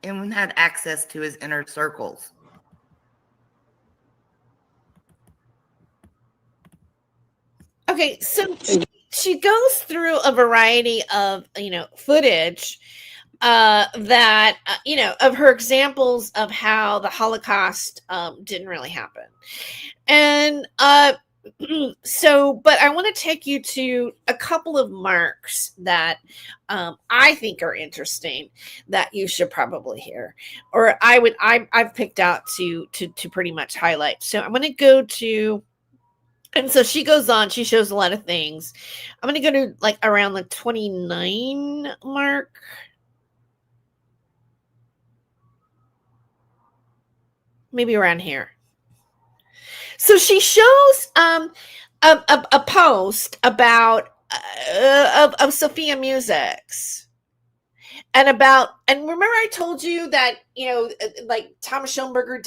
and had access to his inner circles. Okay, so she goes through a variety of, you know, footage that, you know, of her examples of how the Holocaust didn't really happen. And so, but I want to take you to a couple of marks that I think are interesting that you should probably hear, or I've picked out to pretty much highlight. So I'm going to go to, and so she goes on, she shows a lot of things. I'm going to go to like around the 29 mark. Maybe around here. So she shows a post about of Sophia Music's, and remember I told you that, you know, like Thomas Schoenberger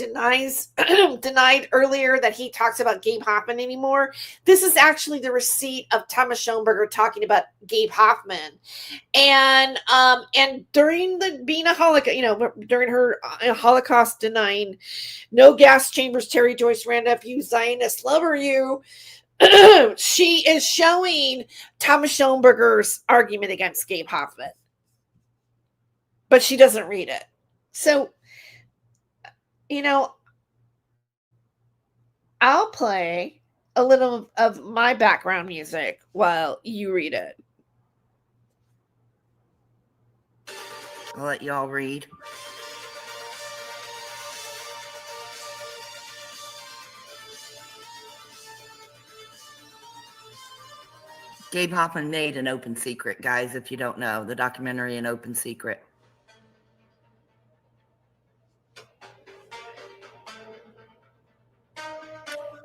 denied earlier that he talks about Gabe Hoffman anymore. This is actually the receipt of Thomas Schoenberger talking about Gabe Hoffman, and during being a Holocaust, you know, during her Holocaust denying, no gas chambers, Tere Joyce Randolph, you Zionist lover, you. She is showing Thomas Schoenberger's argument against Gabe Hoffman, but she doesn't read it. So, you know, I'll play a little of my background music while you read it. I'll let y'all read. Gabe Hoffman made An Open Secret, guys, if you don't know. The documentary An Open Secret.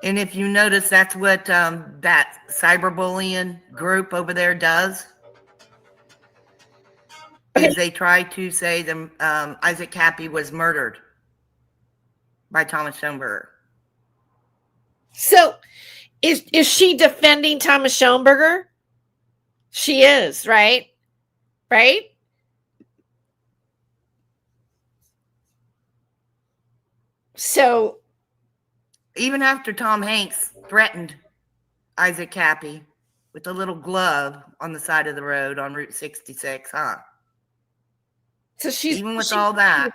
And if you notice, that's what that cyberbullying group over there does. Is they try to say them Isaac Cappy was murdered by Thomas Schoenberger. So is she defending Thomas Schoenberger? She is, right? Right? So even after Tom Hanks threatened Isaac Cappy with a little glove on the side of the road on Route 66, huh? So she's even with all that.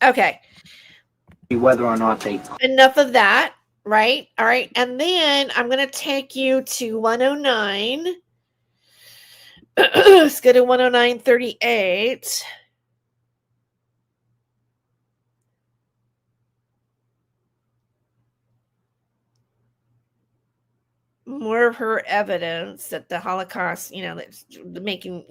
Okay. Whether or not they. Enough of that, right? All right. And then I'm going to take you to 109. Let's go to 109.38. More of her evidence that the Holocaust, that's making,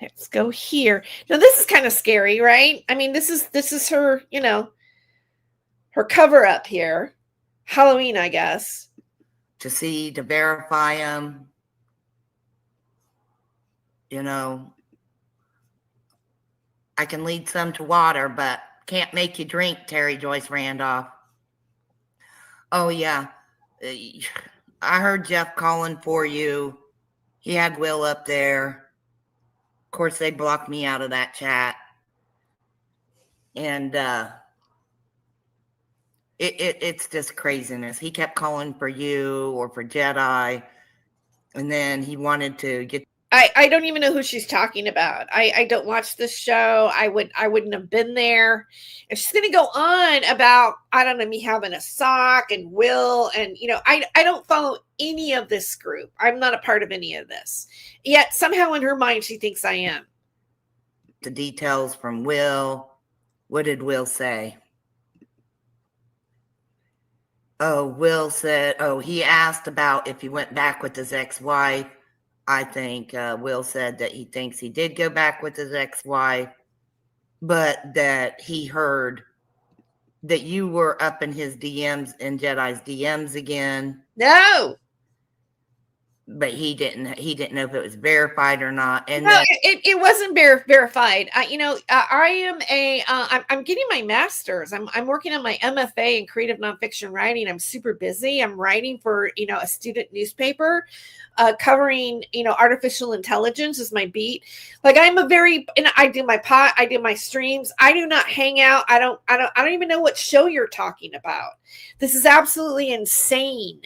let's go here. Now this is kind of scary, right? I mean, this is her, her cover up here. Halloween, I guess. To verify them. I can lead some to water, but can't make you drink, Terry Joyce Randolph. Oh, yeah. I heard Jeff calling for you. He had Will up there. Of course, they blocked me out of that chat. And it's just craziness. He kept calling for you or for Jedi. And then he wanted to get... I don't even know who she's talking about. I don't watch this show. I wouldn't have been there. If she's gonna go on about, I don't know, me having a sock and Will, and I don't follow any of this group. I'm not a part of any of this. Yet somehow in her mind she thinks I am. The details from Will. What did Will say? Oh, Will said, he asked about if he went back with his ex-wife. I think Will said that he thinks he did go back with his ex-wife, but that he heard that you were up in his DMs, in Jedi's DMs again. No. But he didn't know if it was verified or not. And no, it wasn't verified. I am I'm getting my master's. I'm working on my MFA in creative nonfiction writing. I'm super busy. I'm writing for a student newspaper, covering artificial intelligence is my beat. Like and I do my streams. I do not hang out. I don't even know what show you're talking about. This is absolutely insane.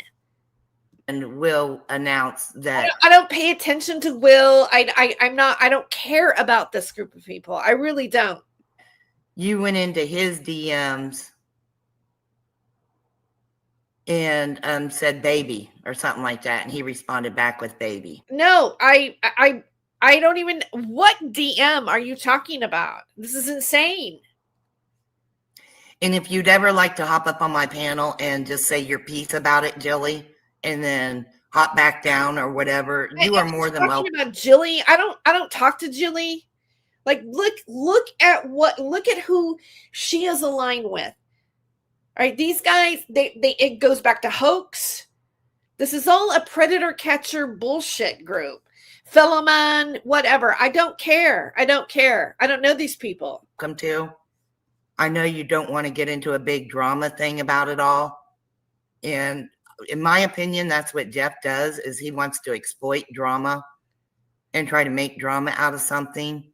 And Will announced that I don't pay attention to Will. I don't care about this group of people. I really don't. You went into his DMs and said baby or something like that, and he responded back with baby. No, I don't even. What DM are you talking about? This is insane. And if you'd ever like to hop up on my panel and just say your piece about it, Jilly, and then hop back down or whatever, you are more than welcome. About Jilly, I don't talk to Jilly. Like look at who she is aligned with. All right, these guys, it goes back to hoax. This is all a predator catcher bullshit group. Fellow man, whatever. I don't care. I don't know these people. Come to. I know you don't want to get into a big drama thing about it all. And in my opinion, that's what Jeff does, is he wants to exploit drama and try to make drama out of something.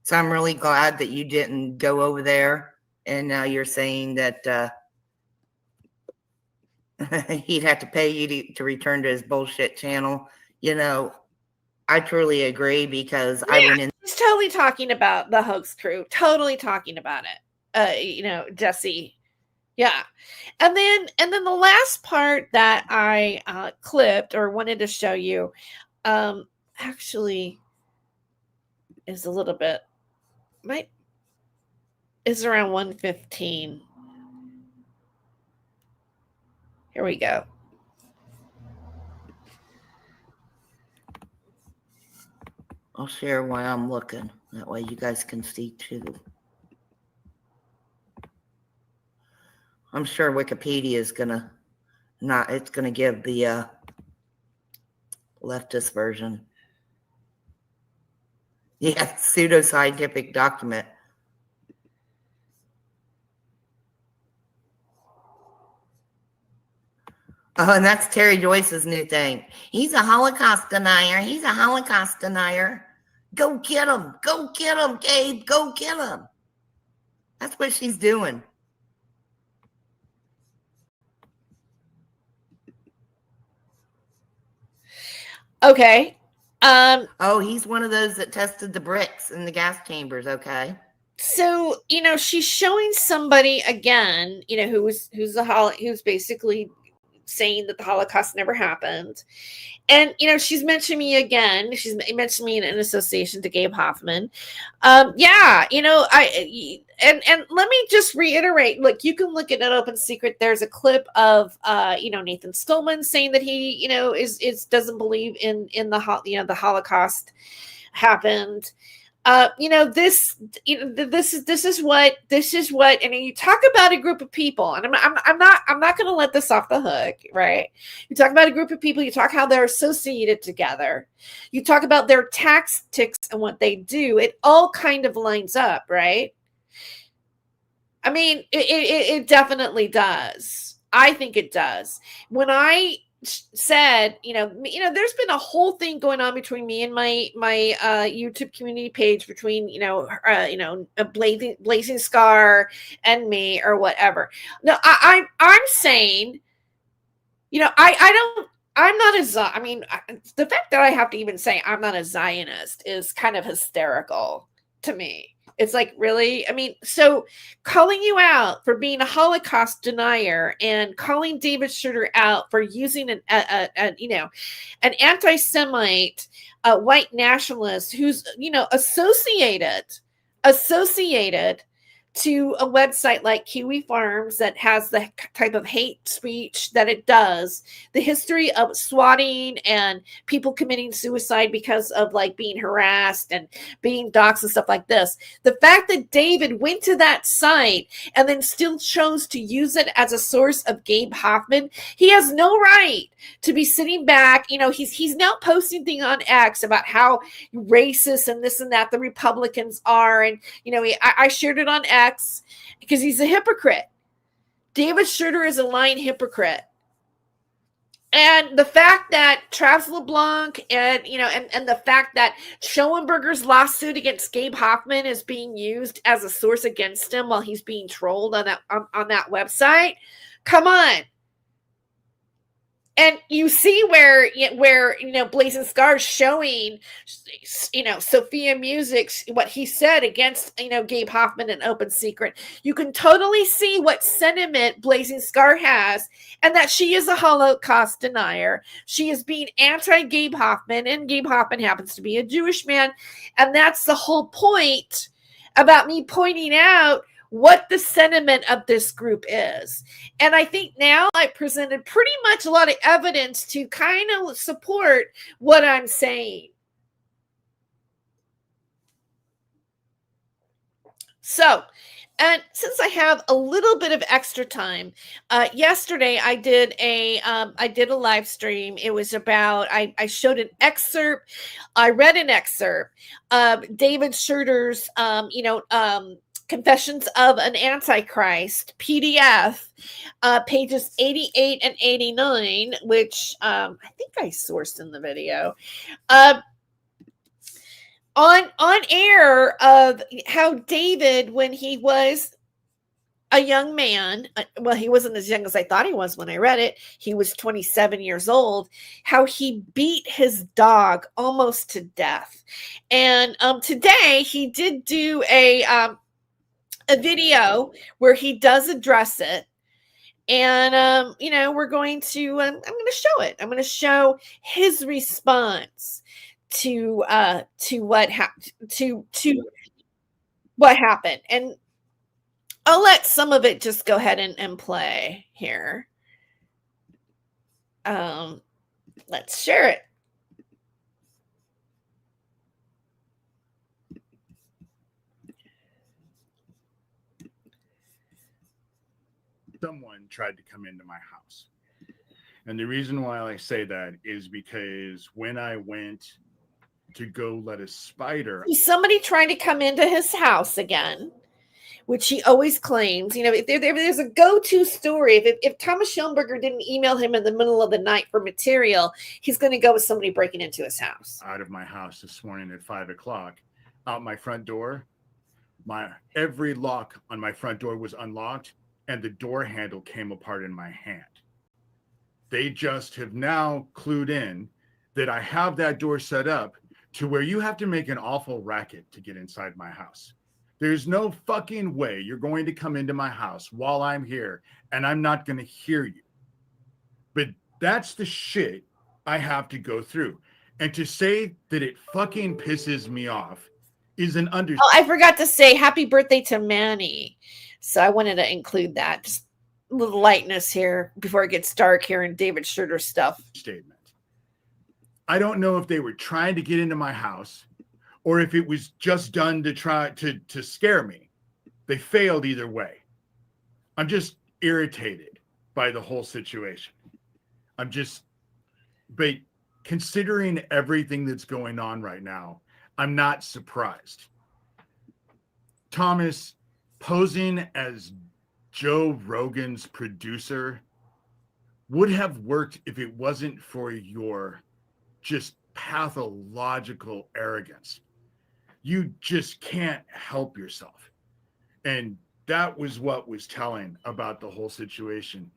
So I'm really glad that you didn't go over there. And now you're saying that he'd have to pay you to return to his bullshit channel. I truly agree, because I went in. He's totally talking about the hoax crew. Totally talking about it. Jesse. Yeah. And then the last part that I clipped or wanted to show you actually is a little bit is around 1:15. Here we go. I'll share while I'm looking. That way you guys can see too. I'm sure Wikipedia is it's gonna give the leftist version. Yeah, pseudoscientific document. Oh, and that's Terry Joyce's new thing. He's a Holocaust denier. He's a Holocaust denier. Go get him. Go get him, Gabe. Go get him. That's what she's doing. Okay. Oh, he's one of those that tested the bricks in the gas chambers. Okay. So, she's showing somebody again, who's basically saying that the Holocaust never happened. And, she's mentioned me again. She's mentioned me in association to Gabe Hoffman. And let me just reiterate, look, you can look at an open secret. There's a clip of, Nathan Stillman saying that he, is doesn't believe in the Holocaust happened. This is what, and you talk about a group of people, and I'm not going to let this off the hook, right? You talk about a group of people, you talk how they're associated together, you talk about their tactics and what they do. It all kind of lines up, right? I mean, it definitely does. I think it does. When I said, there's been a whole thing going on between me and my YouTube community page, between a blazing scar and me, or whatever. No, I'm saying, I'm not the fact that I have to even say I'm not a Zionist is kind of hysterical to me. It's like, really? I mean, so calling you out for being a Holocaust denier and calling David Schroeder out for using an anti-Semite, white nationalist who's, associated to a website like Kiwi Farms that has the type of hate speech that it does, the history of swatting and people committing suicide because of like being harassed and being doxxed and stuff like this. The fact that David went to that site and then still chose to use it as a source of Gabe Hoffman, he has no right to be sitting back. He's now posting things on X about how racist and this and that the Republicans are. And, I shared it on X because he's a hypocrite. David Schroeder is a lying hypocrite. And the fact that Travis LeBlanc and the fact that Schoenberger's lawsuit against Gabe Hoffman is being used as a source against him while he's being trolled on that website. Come on. And you see where Blazing Scars showing, Sophia Music's, what he said against, Gabe Hoffman and Open Secret. You can totally see what sentiment Blazing Scar has, and that she is a Holocaust denier. She is being anti-Gabe Hoffman, and Gabe Hoffman happens to be a Jewish man. And that's the whole point about me pointing out what the sentiment of this group is. And I think now I presented pretty much a lot of evidence to kind of support what I'm saying. So, and since I have a little bit of extra time, yesterday I did a live stream. It was about, I showed an excerpt. I read an excerpt of David Schroeder's, Confessions of an Antichrist PDF, pages 88 and 89, which I think I sourced in the video. On air, of how David, when he was a young man, well, he wasn't as young as I thought he was when I read it. He was 27 years old, how he beat his dog almost to death. And today he did do a video where he does address it. And, we're going to, I'm going to show it. I'm going to show his response to what happened. And I'll let some of it just go ahead and play here. Let's share it. Someone tried to come into my house. And the reason why I say that is because when I went to go let a spider, somebody trying to come into his house again. which he always claims, if there's a go-to story, if Thomas Schoenberger didn't email him in the middle of the night for material, he's going to go with somebody breaking into his house. Out of my house this morning at 5 o'clock, out my front door, every lock on my front door was unlocked, and the door handle came apart in my hand. They just have now clued in that I have that door set up to where you have to make an awful racket to get inside my house. There's no fucking way you're going to come into my house while I'm here and I'm not going to hear you. But that's the shit I have to go through. And to say that it fucking pisses me off is an understatement. Oh, I forgot to say happy birthday to Manny. So I wanted to include that. Just a little lightness here before it gets dark here in David Schroeder stuff. Statement. I don't know if they were trying to get into my house or if it was just done to try to scare me. They failed either way. I'm just irritated by the whole situation. But considering everything that's going on right now, I'm not surprised. Thomas posing as Joe Rogan's producer would have worked if it wasn't for your just pathological arrogance. You just can't help yourself. And that was what was telling about the whole situation.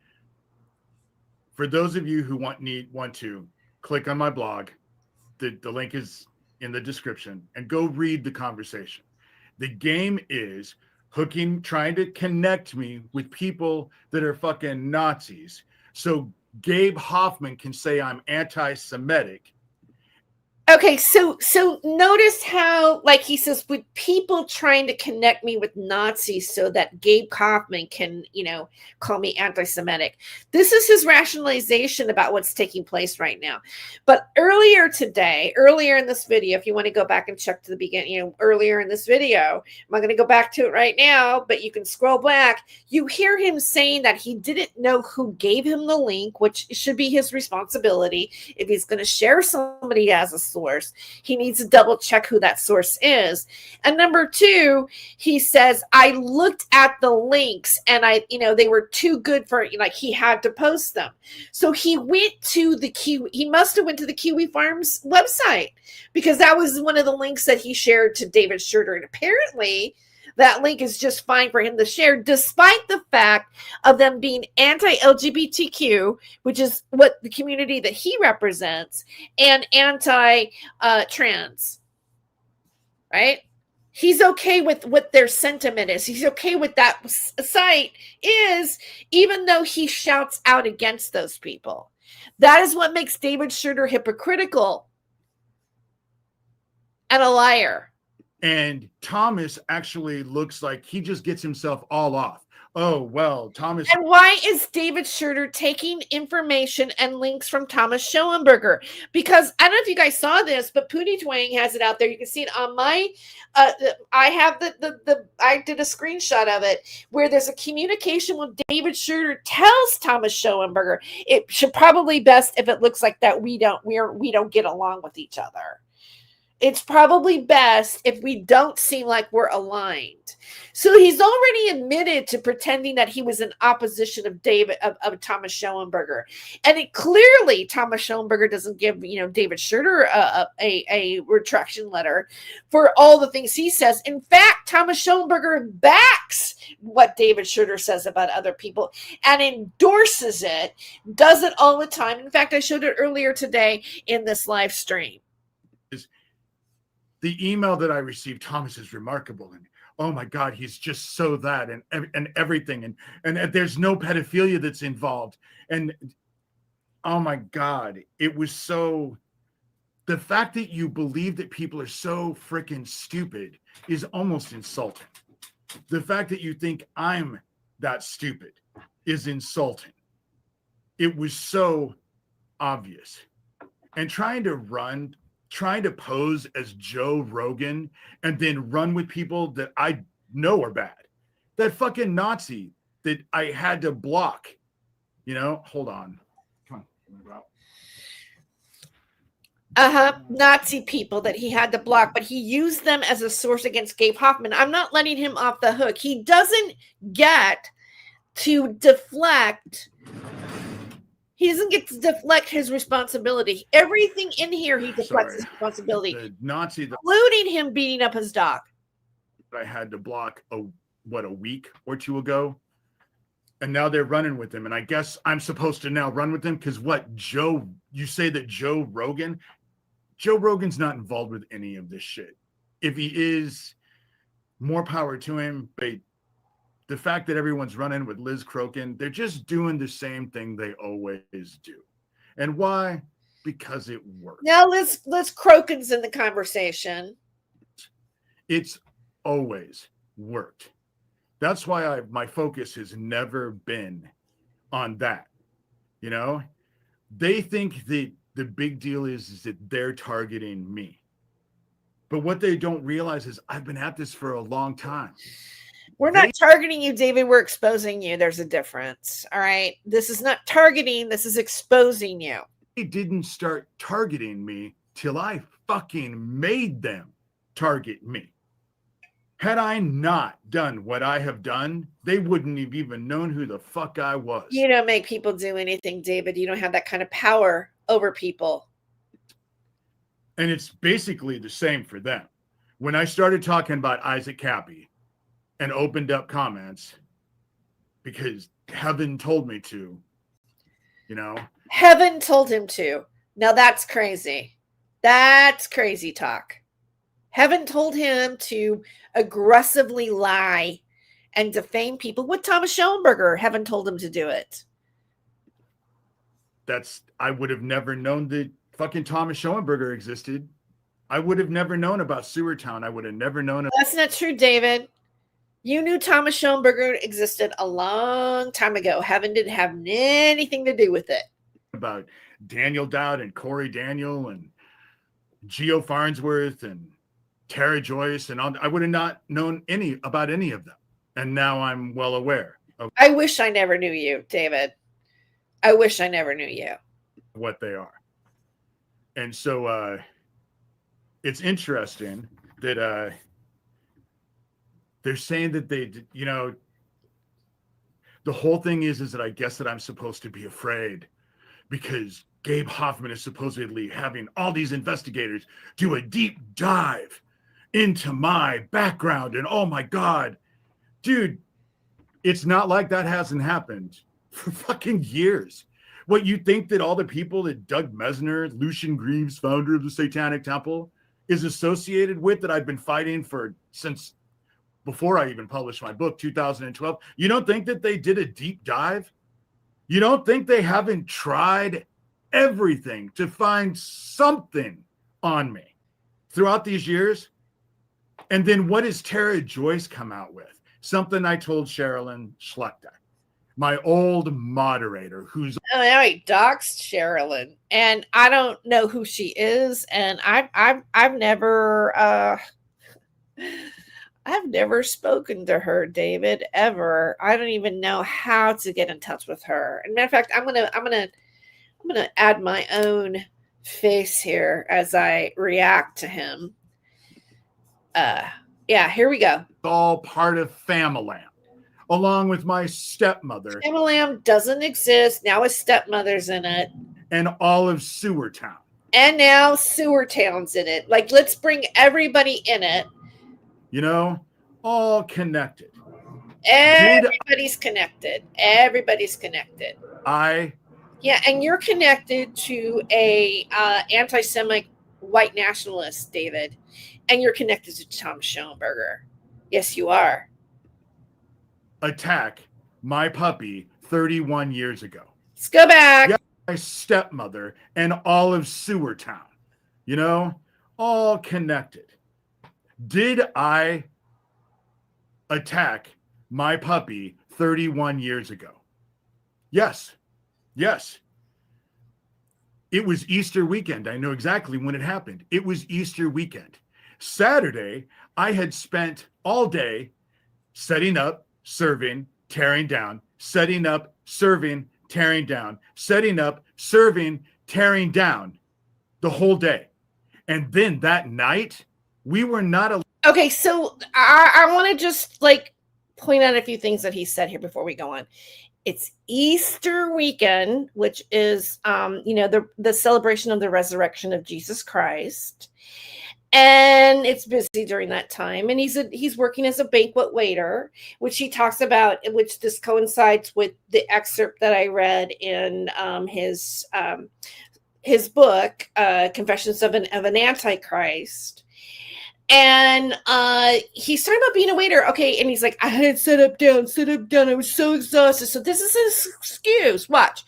For those of you who want to click on my blog, the link is in the description, and go read the conversation. The game is trying to connect me with people that are fucking Nazis. So Gabe Hoffman can say I'm anti-Semitic. Okay, so notice how, like he says, with people trying to connect me with Nazis so that Gabe Kaufman can, call me anti-Semitic. This is his rationalization about what's taking place right now. But earlier in this video, if you want to go back and check to the beginning, earlier in this video, I'm not going to go back to it right now, but you can scroll back. You hear him saying that he didn't know who gave him the link, which should be his responsibility. If he's going to share somebody as a source, he needs to double check who that source is. And number two, he says, I looked at the links and they were too good for, he had to post them. So he went to he must have went to the Kiwi Farms website, because that was one of the links that he shared to David Schroeder. And apparently that link is just fine for him to share, despite the fact of them being anti-LGBTQ, which is what the community that he represents, and anti-trans, right? He's okay with what their sentiment is. He's okay with that site is, even though he shouts out against those people. That is what makes David Schroeder hypocritical and a liar. And Thomas actually looks like he just gets himself all off. Oh, well, Thomas. And why is David Schroeder taking information and links from Thomas Schoenberger? Because I don't know if you guys saw this, but Pootie Twang has it out there. You can see it on my, I have I did a screenshot of it where there's a communication with David Schroeder tells Thomas Schoenberger, it should probably best if it looks like that we don't get along with each other. It's probably best if we don't seem like we're aligned. So he's already admitted to pretending that he was in opposition of Thomas Schoenberger. And it clearly, Thomas Schoenberger doesn't give, David Schroeder a retraction letter for all the things he says. In fact, Thomas Schoenberger backs what David Schroeder says about other people and endorses it, does it all the time. In fact, I showed it earlier today in this live stream. The email that I received, Thomas is remarkable, and oh my God, he's just so that and everything, and there's no pedophilia that's involved, and oh my God, it was so. The fact that you believe that people are so freaking stupid is almost insulting. The fact that you think I'm that stupid is insulting. It was so obvious, and trying to pose as Joe Rogan and then run with people that I know are bad. That fucking Nazi that I had to block, hold on. Come on. Nazi people that he had to block, but he used them as a source against Gabe Hoffman. I'm not letting him off the hook. He doesn't get to deflect. He doesn't get to deflect his responsibility. Everything in here, he deflects his responsibility. The Nazi, including him beating up his dog. I had to block a week or two ago. And now they're running with him. And I guess I'm supposed to now run with him because you say that Joe Rogan's not involved with any of this shit. If he is, more power to him. But the fact that everyone's running with Liz Crokin, they're just doing the same thing they always do. And why? Because it works. Now Liz Crokin's in the conversation. It's always worked. That's why my focus has never been on that. You know, they think that the big deal is that they're targeting me. But what they don't realize is I've been at this for a long time. We're not targeting you, David. We're exposing you. There's a difference. All right. This is not targeting. This is exposing you. They didn't start targeting me till I fucking made them target me. Had I not done what I have done, they wouldn't have even known who the fuck I was. You don't make people do anything, David. You don't have that kind of power over people. And it's basically the same for them. When I started talking about Isaac Cappy and opened up comments because heaven told me to, you know. Heaven told him to. Now that's crazy. That's crazy talk. Heaven told him to aggressively lie and defame people with Thomas Schoenberger. Heaven told him to do it. I would have never known that fucking Thomas Schoenberger existed. I would have never known about Sewer Town. I would have never known. That's not true, David. You knew Thomas Schoenberger existed a long time ago. Heaven didn't have anything to do with it. About Daniel Dowd and Corey Daniel and Geo Farnsworth and Tere Joyce and all. I would have not known about any of them. And now I'm well aware of. I wish I never knew you, David. I wish I never knew you. What they are. And so it's interesting that they're saying that they, you know, the whole thing is that I guess that I'm supposed to be afraid because Gabe Hoffman is supposedly having all these investigators do a deep dive into my background. And oh my God, dude, it's not like that hasn't happened for fucking years. What, you think that all the people that Doug Mesner, Lucian Greaves, founder of the Satanic Temple, is associated with that I've been fighting for since before I even published my book, 2012. You don't think that they did a deep dive? You don't think they haven't tried everything to find something on me throughout these years? And then what does Tere Joyce come out with? Something I told Sherilyn Schlechter, my old moderator, who's I doxed Sherilyn, and I don't know who she is, and I've never spoken to her, David, ever. I don't even know how to get in touch with her. And matter of fact, I'm gonna add my own face here as I react to him. Yeah, here we go. all part of Famalam, along with my stepmother. Famalam doesn't exist. Now his stepmother's in it. And all of Sewer Town. And now Sewer Town's in it. Like, let's bring everybody in it. You know, all connected. Everybody's connected. Everybody's connected. Yeah, and you're connected to a anti-Semitic white nationalist, David. And you're connected to Tom Schoenberger. Yes, you are. Attack my puppy 31 years ago. Let's go back. Yeah, my stepmother and all of Sewer Town. You know, all connected. Did I attack my puppy 31 years ago? Yes. Yes. It was Easter weekend. I know exactly when it happened. It was Easter weekend. Saturday, I had spent all day setting up, serving, tearing down, setting up, serving, tearing down, setting up, serving, tearing down the whole day. And then that night, we were not. Okay, so I want to just like point out a few things that he said here before we go on. It's Easter weekend, which is, the celebration of the resurrection of Jesus Christ. And it's busy during that time. And he's working as a banquet waiter, which he talks about, which this coincides with the excerpt that I read in his book, Confessions of an Antichrist. And he's talking about being a waiter. Okay. And he's like, I had sit up down. I was so exhausted. So this is his excuse. Watch.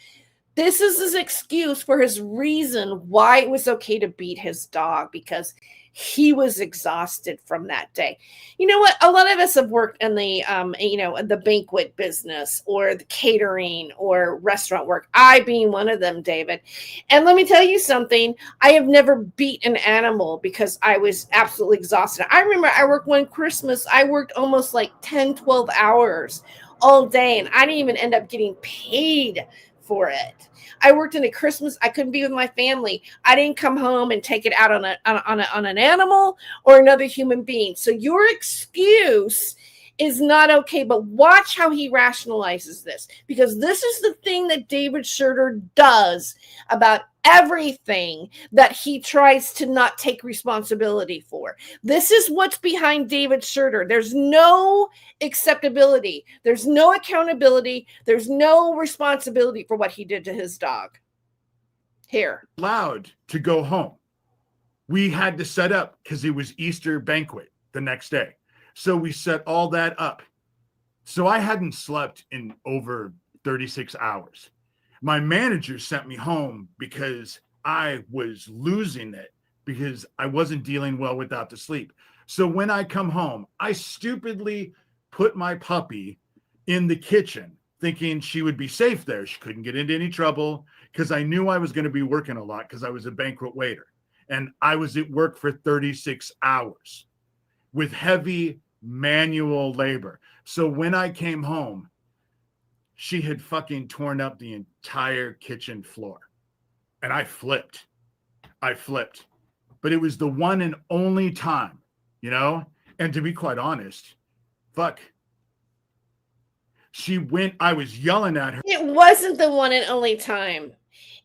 This is his excuse for his reason why it was okay to beat his dog, because he was exhausted from that day. You know what? A lot of us have worked in the, the banquet business or the catering or restaurant work. I being one of them, David. And let me tell you something. I have never beat an animal because I was absolutely exhausted. I remember I worked one Christmas. I worked almost like 10, 12 hours all day, and I didn't even end up getting paid for it. I worked in a Christmas. I couldn't be with my family. I didn't come home and take it out on an animal or another human being. So your excuse is not okay. But watch how he rationalizes this, because this is the thing that David Schroeder does about everything that he tries to not take responsibility for. This is what's behind David Schroeder. There's no acceptability. There's no accountability. There's no responsibility for what he did to his dog. Here. Allowed to go home. We had to set up because it was Easter banquet the next day. So we set all that up. So I hadn't slept in over 36 hours. My manager sent me home because I was losing it, because I wasn't dealing well without the sleep. So when I come home, I stupidly put my puppy in the kitchen thinking she would be safe there. She couldn't get into any trouble because I knew I was going to be working a lot because I was a banquet waiter. And I was at work for 36 hours with heavy manual labor. So when I came home, she had fucking torn up the entire kitchen floor. And I flipped. But it was the one and only time, And to be quite honest, I was yelling at her. It wasn't the one and only time.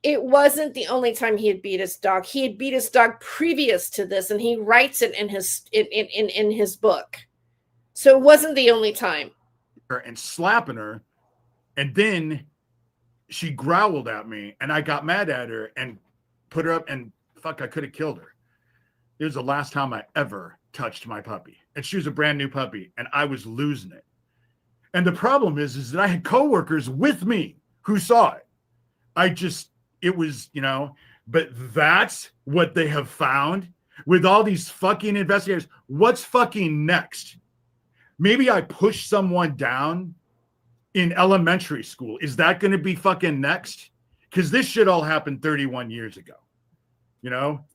It wasn't the only time he had beat his dog. He had beat his dog previous to this, and he writes it in his book. So it wasn't the only time. And slapping her. And then she growled at me, and I got mad at her and put her up, and I could have killed her. It was the last time I ever touched my puppy. And she was a brand new puppy, and I was losing it. And the problem is that I had coworkers with me who saw it. But that's what they have found with all these fucking investigators. What's fucking next? Maybe I push someone down in elementary school. Is that going to be fucking next? Because this shit all happened 31 years ago.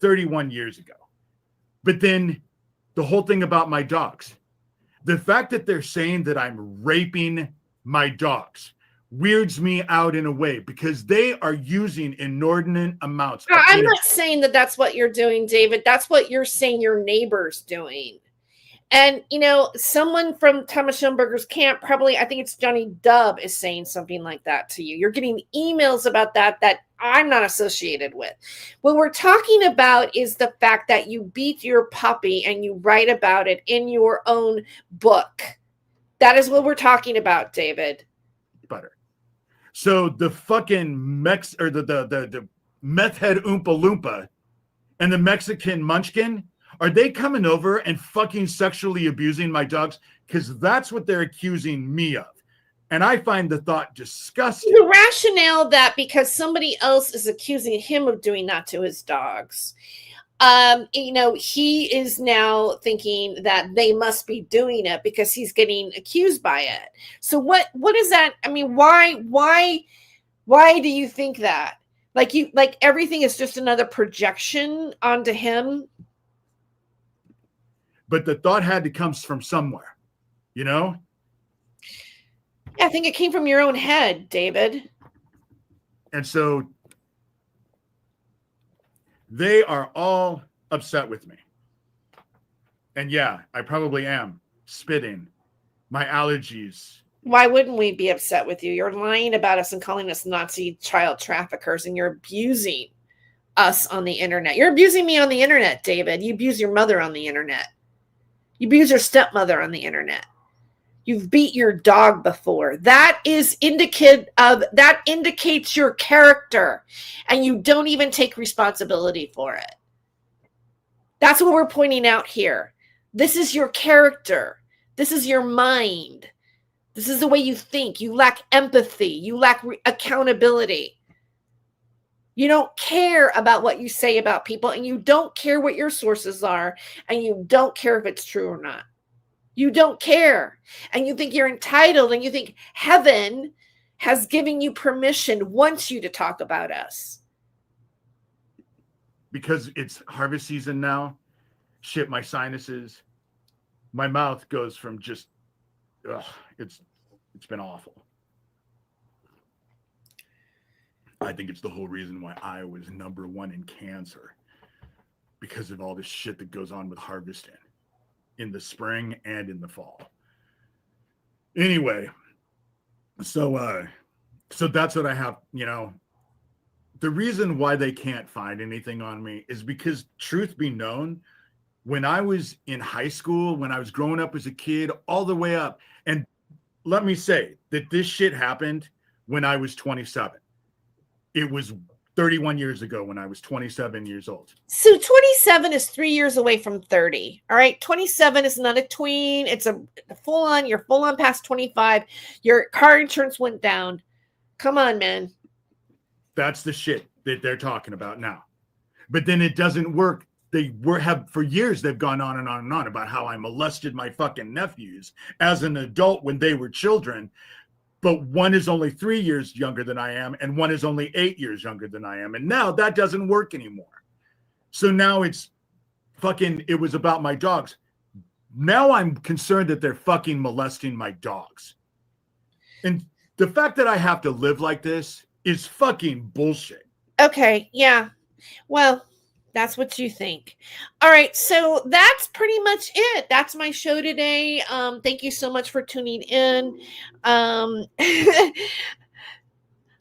31 years ago. But then the whole thing about my dogs, the fact that they're saying that I'm raping my dogs weirds me out in a way, because they are using inordinate amounts. I'm not saying that that's what you're doing, David. That's what you're saying your neighbor's doing. And, someone from Thomas Schoenberger's camp, probably, I think it's Johnny Dubb, is saying something like that to you. You're getting emails about that I'm not associated with. What we're talking about is the fact that you beat your puppy and you write about it in your own book. That is what we're talking about, David. Butter. So the fucking the meth head Oompa Loompa and the Mexican Munchkin, are they coming over and fucking sexually abusing my dogs? Because that's what they're accusing me of. And I find the thought disgusting. The rationale that because somebody else is accusing him of doing that to his dogs, he is now thinking that they must be doing it because he's getting accused by it. So what is that? I mean, why do you think that? Like everything is just another projection onto him? But the thought had to come from somewhere, Yeah, I think it came from your own head, David. And so They are all upset with me. And yeah, I probably am spitting. My allergies. Why wouldn't we be upset with you? You're lying about us and calling us Nazi child traffickers, and you're abusing us on the internet. You're abusing me on the internet, David. You abuse your mother on the internet. You abuse your stepmother on the internet. You've beat your dog before. That indicates your character, and you don't even take responsibility for it. That's what we're pointing out here. This is your character. This is your mind. This is the way you think. You lack empathy. You lack accountability. You don't care about what you say about people, and you don't care what your sources are, and you don't care if it's true or not. You don't care. And you think you're entitled, and you think heaven has given you permission, wants you to talk about us. Because it's harvest season now. Shit, my sinuses. My mouth goes from just, it's been awful. I think it's the whole reason why Iowa is #1 in cancer, because of all this shit that goes on with harvesting in the spring and in the fall. Anyway, so that's what I have. You know, the reason why they can't find anything on me is because, truth be known, when I was in high school, when I was growing up as a kid, all the way up, and let me say that this shit happened when I was 27. It was 31 years ago when I was 27 years old. So 27 is 3 years away from 30. All right. 27 is not a tween. It's a full on. You're full on past 25. Your car insurance went down. Come on, man. That's the shit that they're talking about now. But then it doesn't work. For years, they've gone on and on and on about how I molested my fucking nephews as an adult when they were children. But one is only 3 years younger than I am, and one is only 8 years younger than I am. And now that doesn't work anymore. So now it was about my dogs. Now I'm concerned that they're fucking molesting my dogs. And the fact that I have to live like this is fucking bullshit. Okay. Yeah. Well, that's what you think. All right. So that's pretty much it. That's my show today. Thank you so much for tuning in.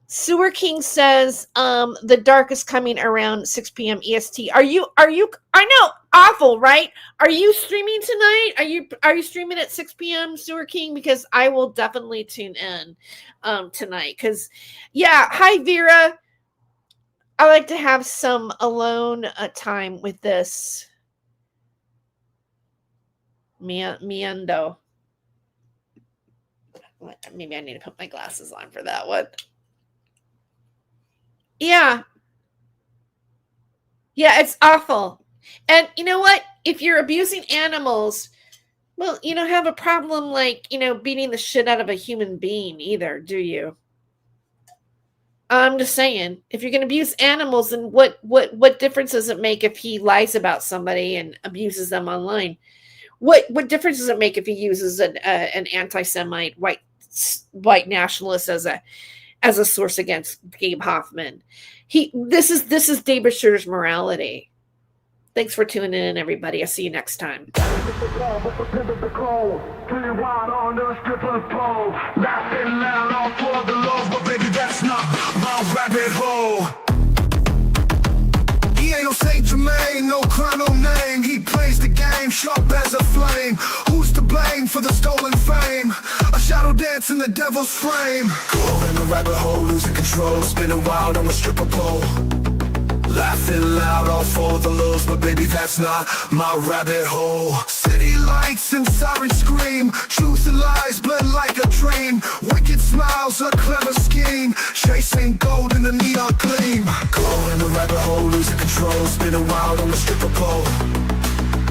Sewer King says, the dark is coming around 6 p.m. EST. Are you, I know, awful, right? Are you streaming tonight? Are you streaming at 6 p.m. Sewer King? Because I will definitely tune in, tonight. Cause yeah. Hi, Vera. I like to have some alone time with this. Miendo. Maybe I need to put my glasses on for that one. Yeah. Yeah, it's awful. And you know what? If you're abusing animals, well, you don't have a problem like, beating the shit out of a human being either, do you? I'm just saying, if you're going to abuse animals, then what difference does it make if he lies about somebody and abuses them online? What difference does it make if he uses an anti-Semite white nationalist as a source against Gabe Hoffman? This is David Schroeder's morality. Thanks for tuning in, everybody. I'll see you next time. Rabbit hole. He ain't no Saint Germain, no clown, no name. He plays the game sharp as a flame. Who's to blame for the stolen fame? A shadow dance in the devil's frame. Caught in a rabbit hole, losing control, spinning wild on a stripper pole. Laughing loud, all for the lulz, but baby, that's not my rabbit hole. City lights and sirens scream, truth and lies blend like a dream. Wicked smiles, a clever scheme, chasing gold in the neon gleam. Caught in the rabbit hole, losing control, spinning wild on the stripper pole.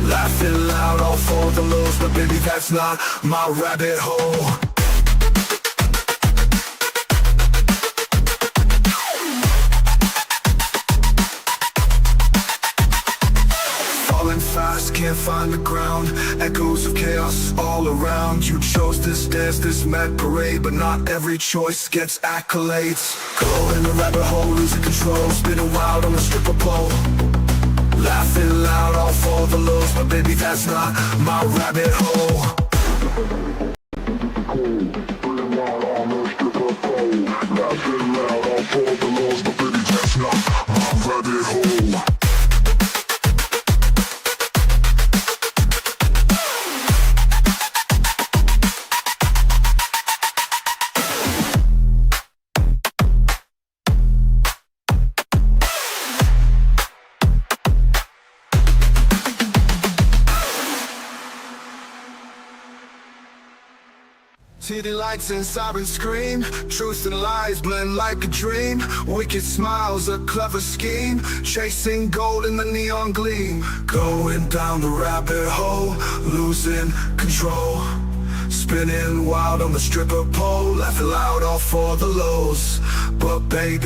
Laughing loud, all for the lulz, but baby, that's not my rabbit hole. Fast, can't find the ground. Echoes of chaos all around. You chose this dance, this mad parade, but not every choice gets accolades. Caught in the rabbit hole, losing control, spinning wild on the stripper pole. Laughing loud all for the lows, but baby that's not my rabbit hole. Laughing loud all for the lows, but baby that's not my rabbit hole. City lights and sirens scream, truth and lies blend like a dream. Wicked smiles, a clever scheme, chasing gold in the neon gleam. Going down the rabbit hole, losing control. Spinning wild on the stripper pole, laughing loud all for the lows. But baby,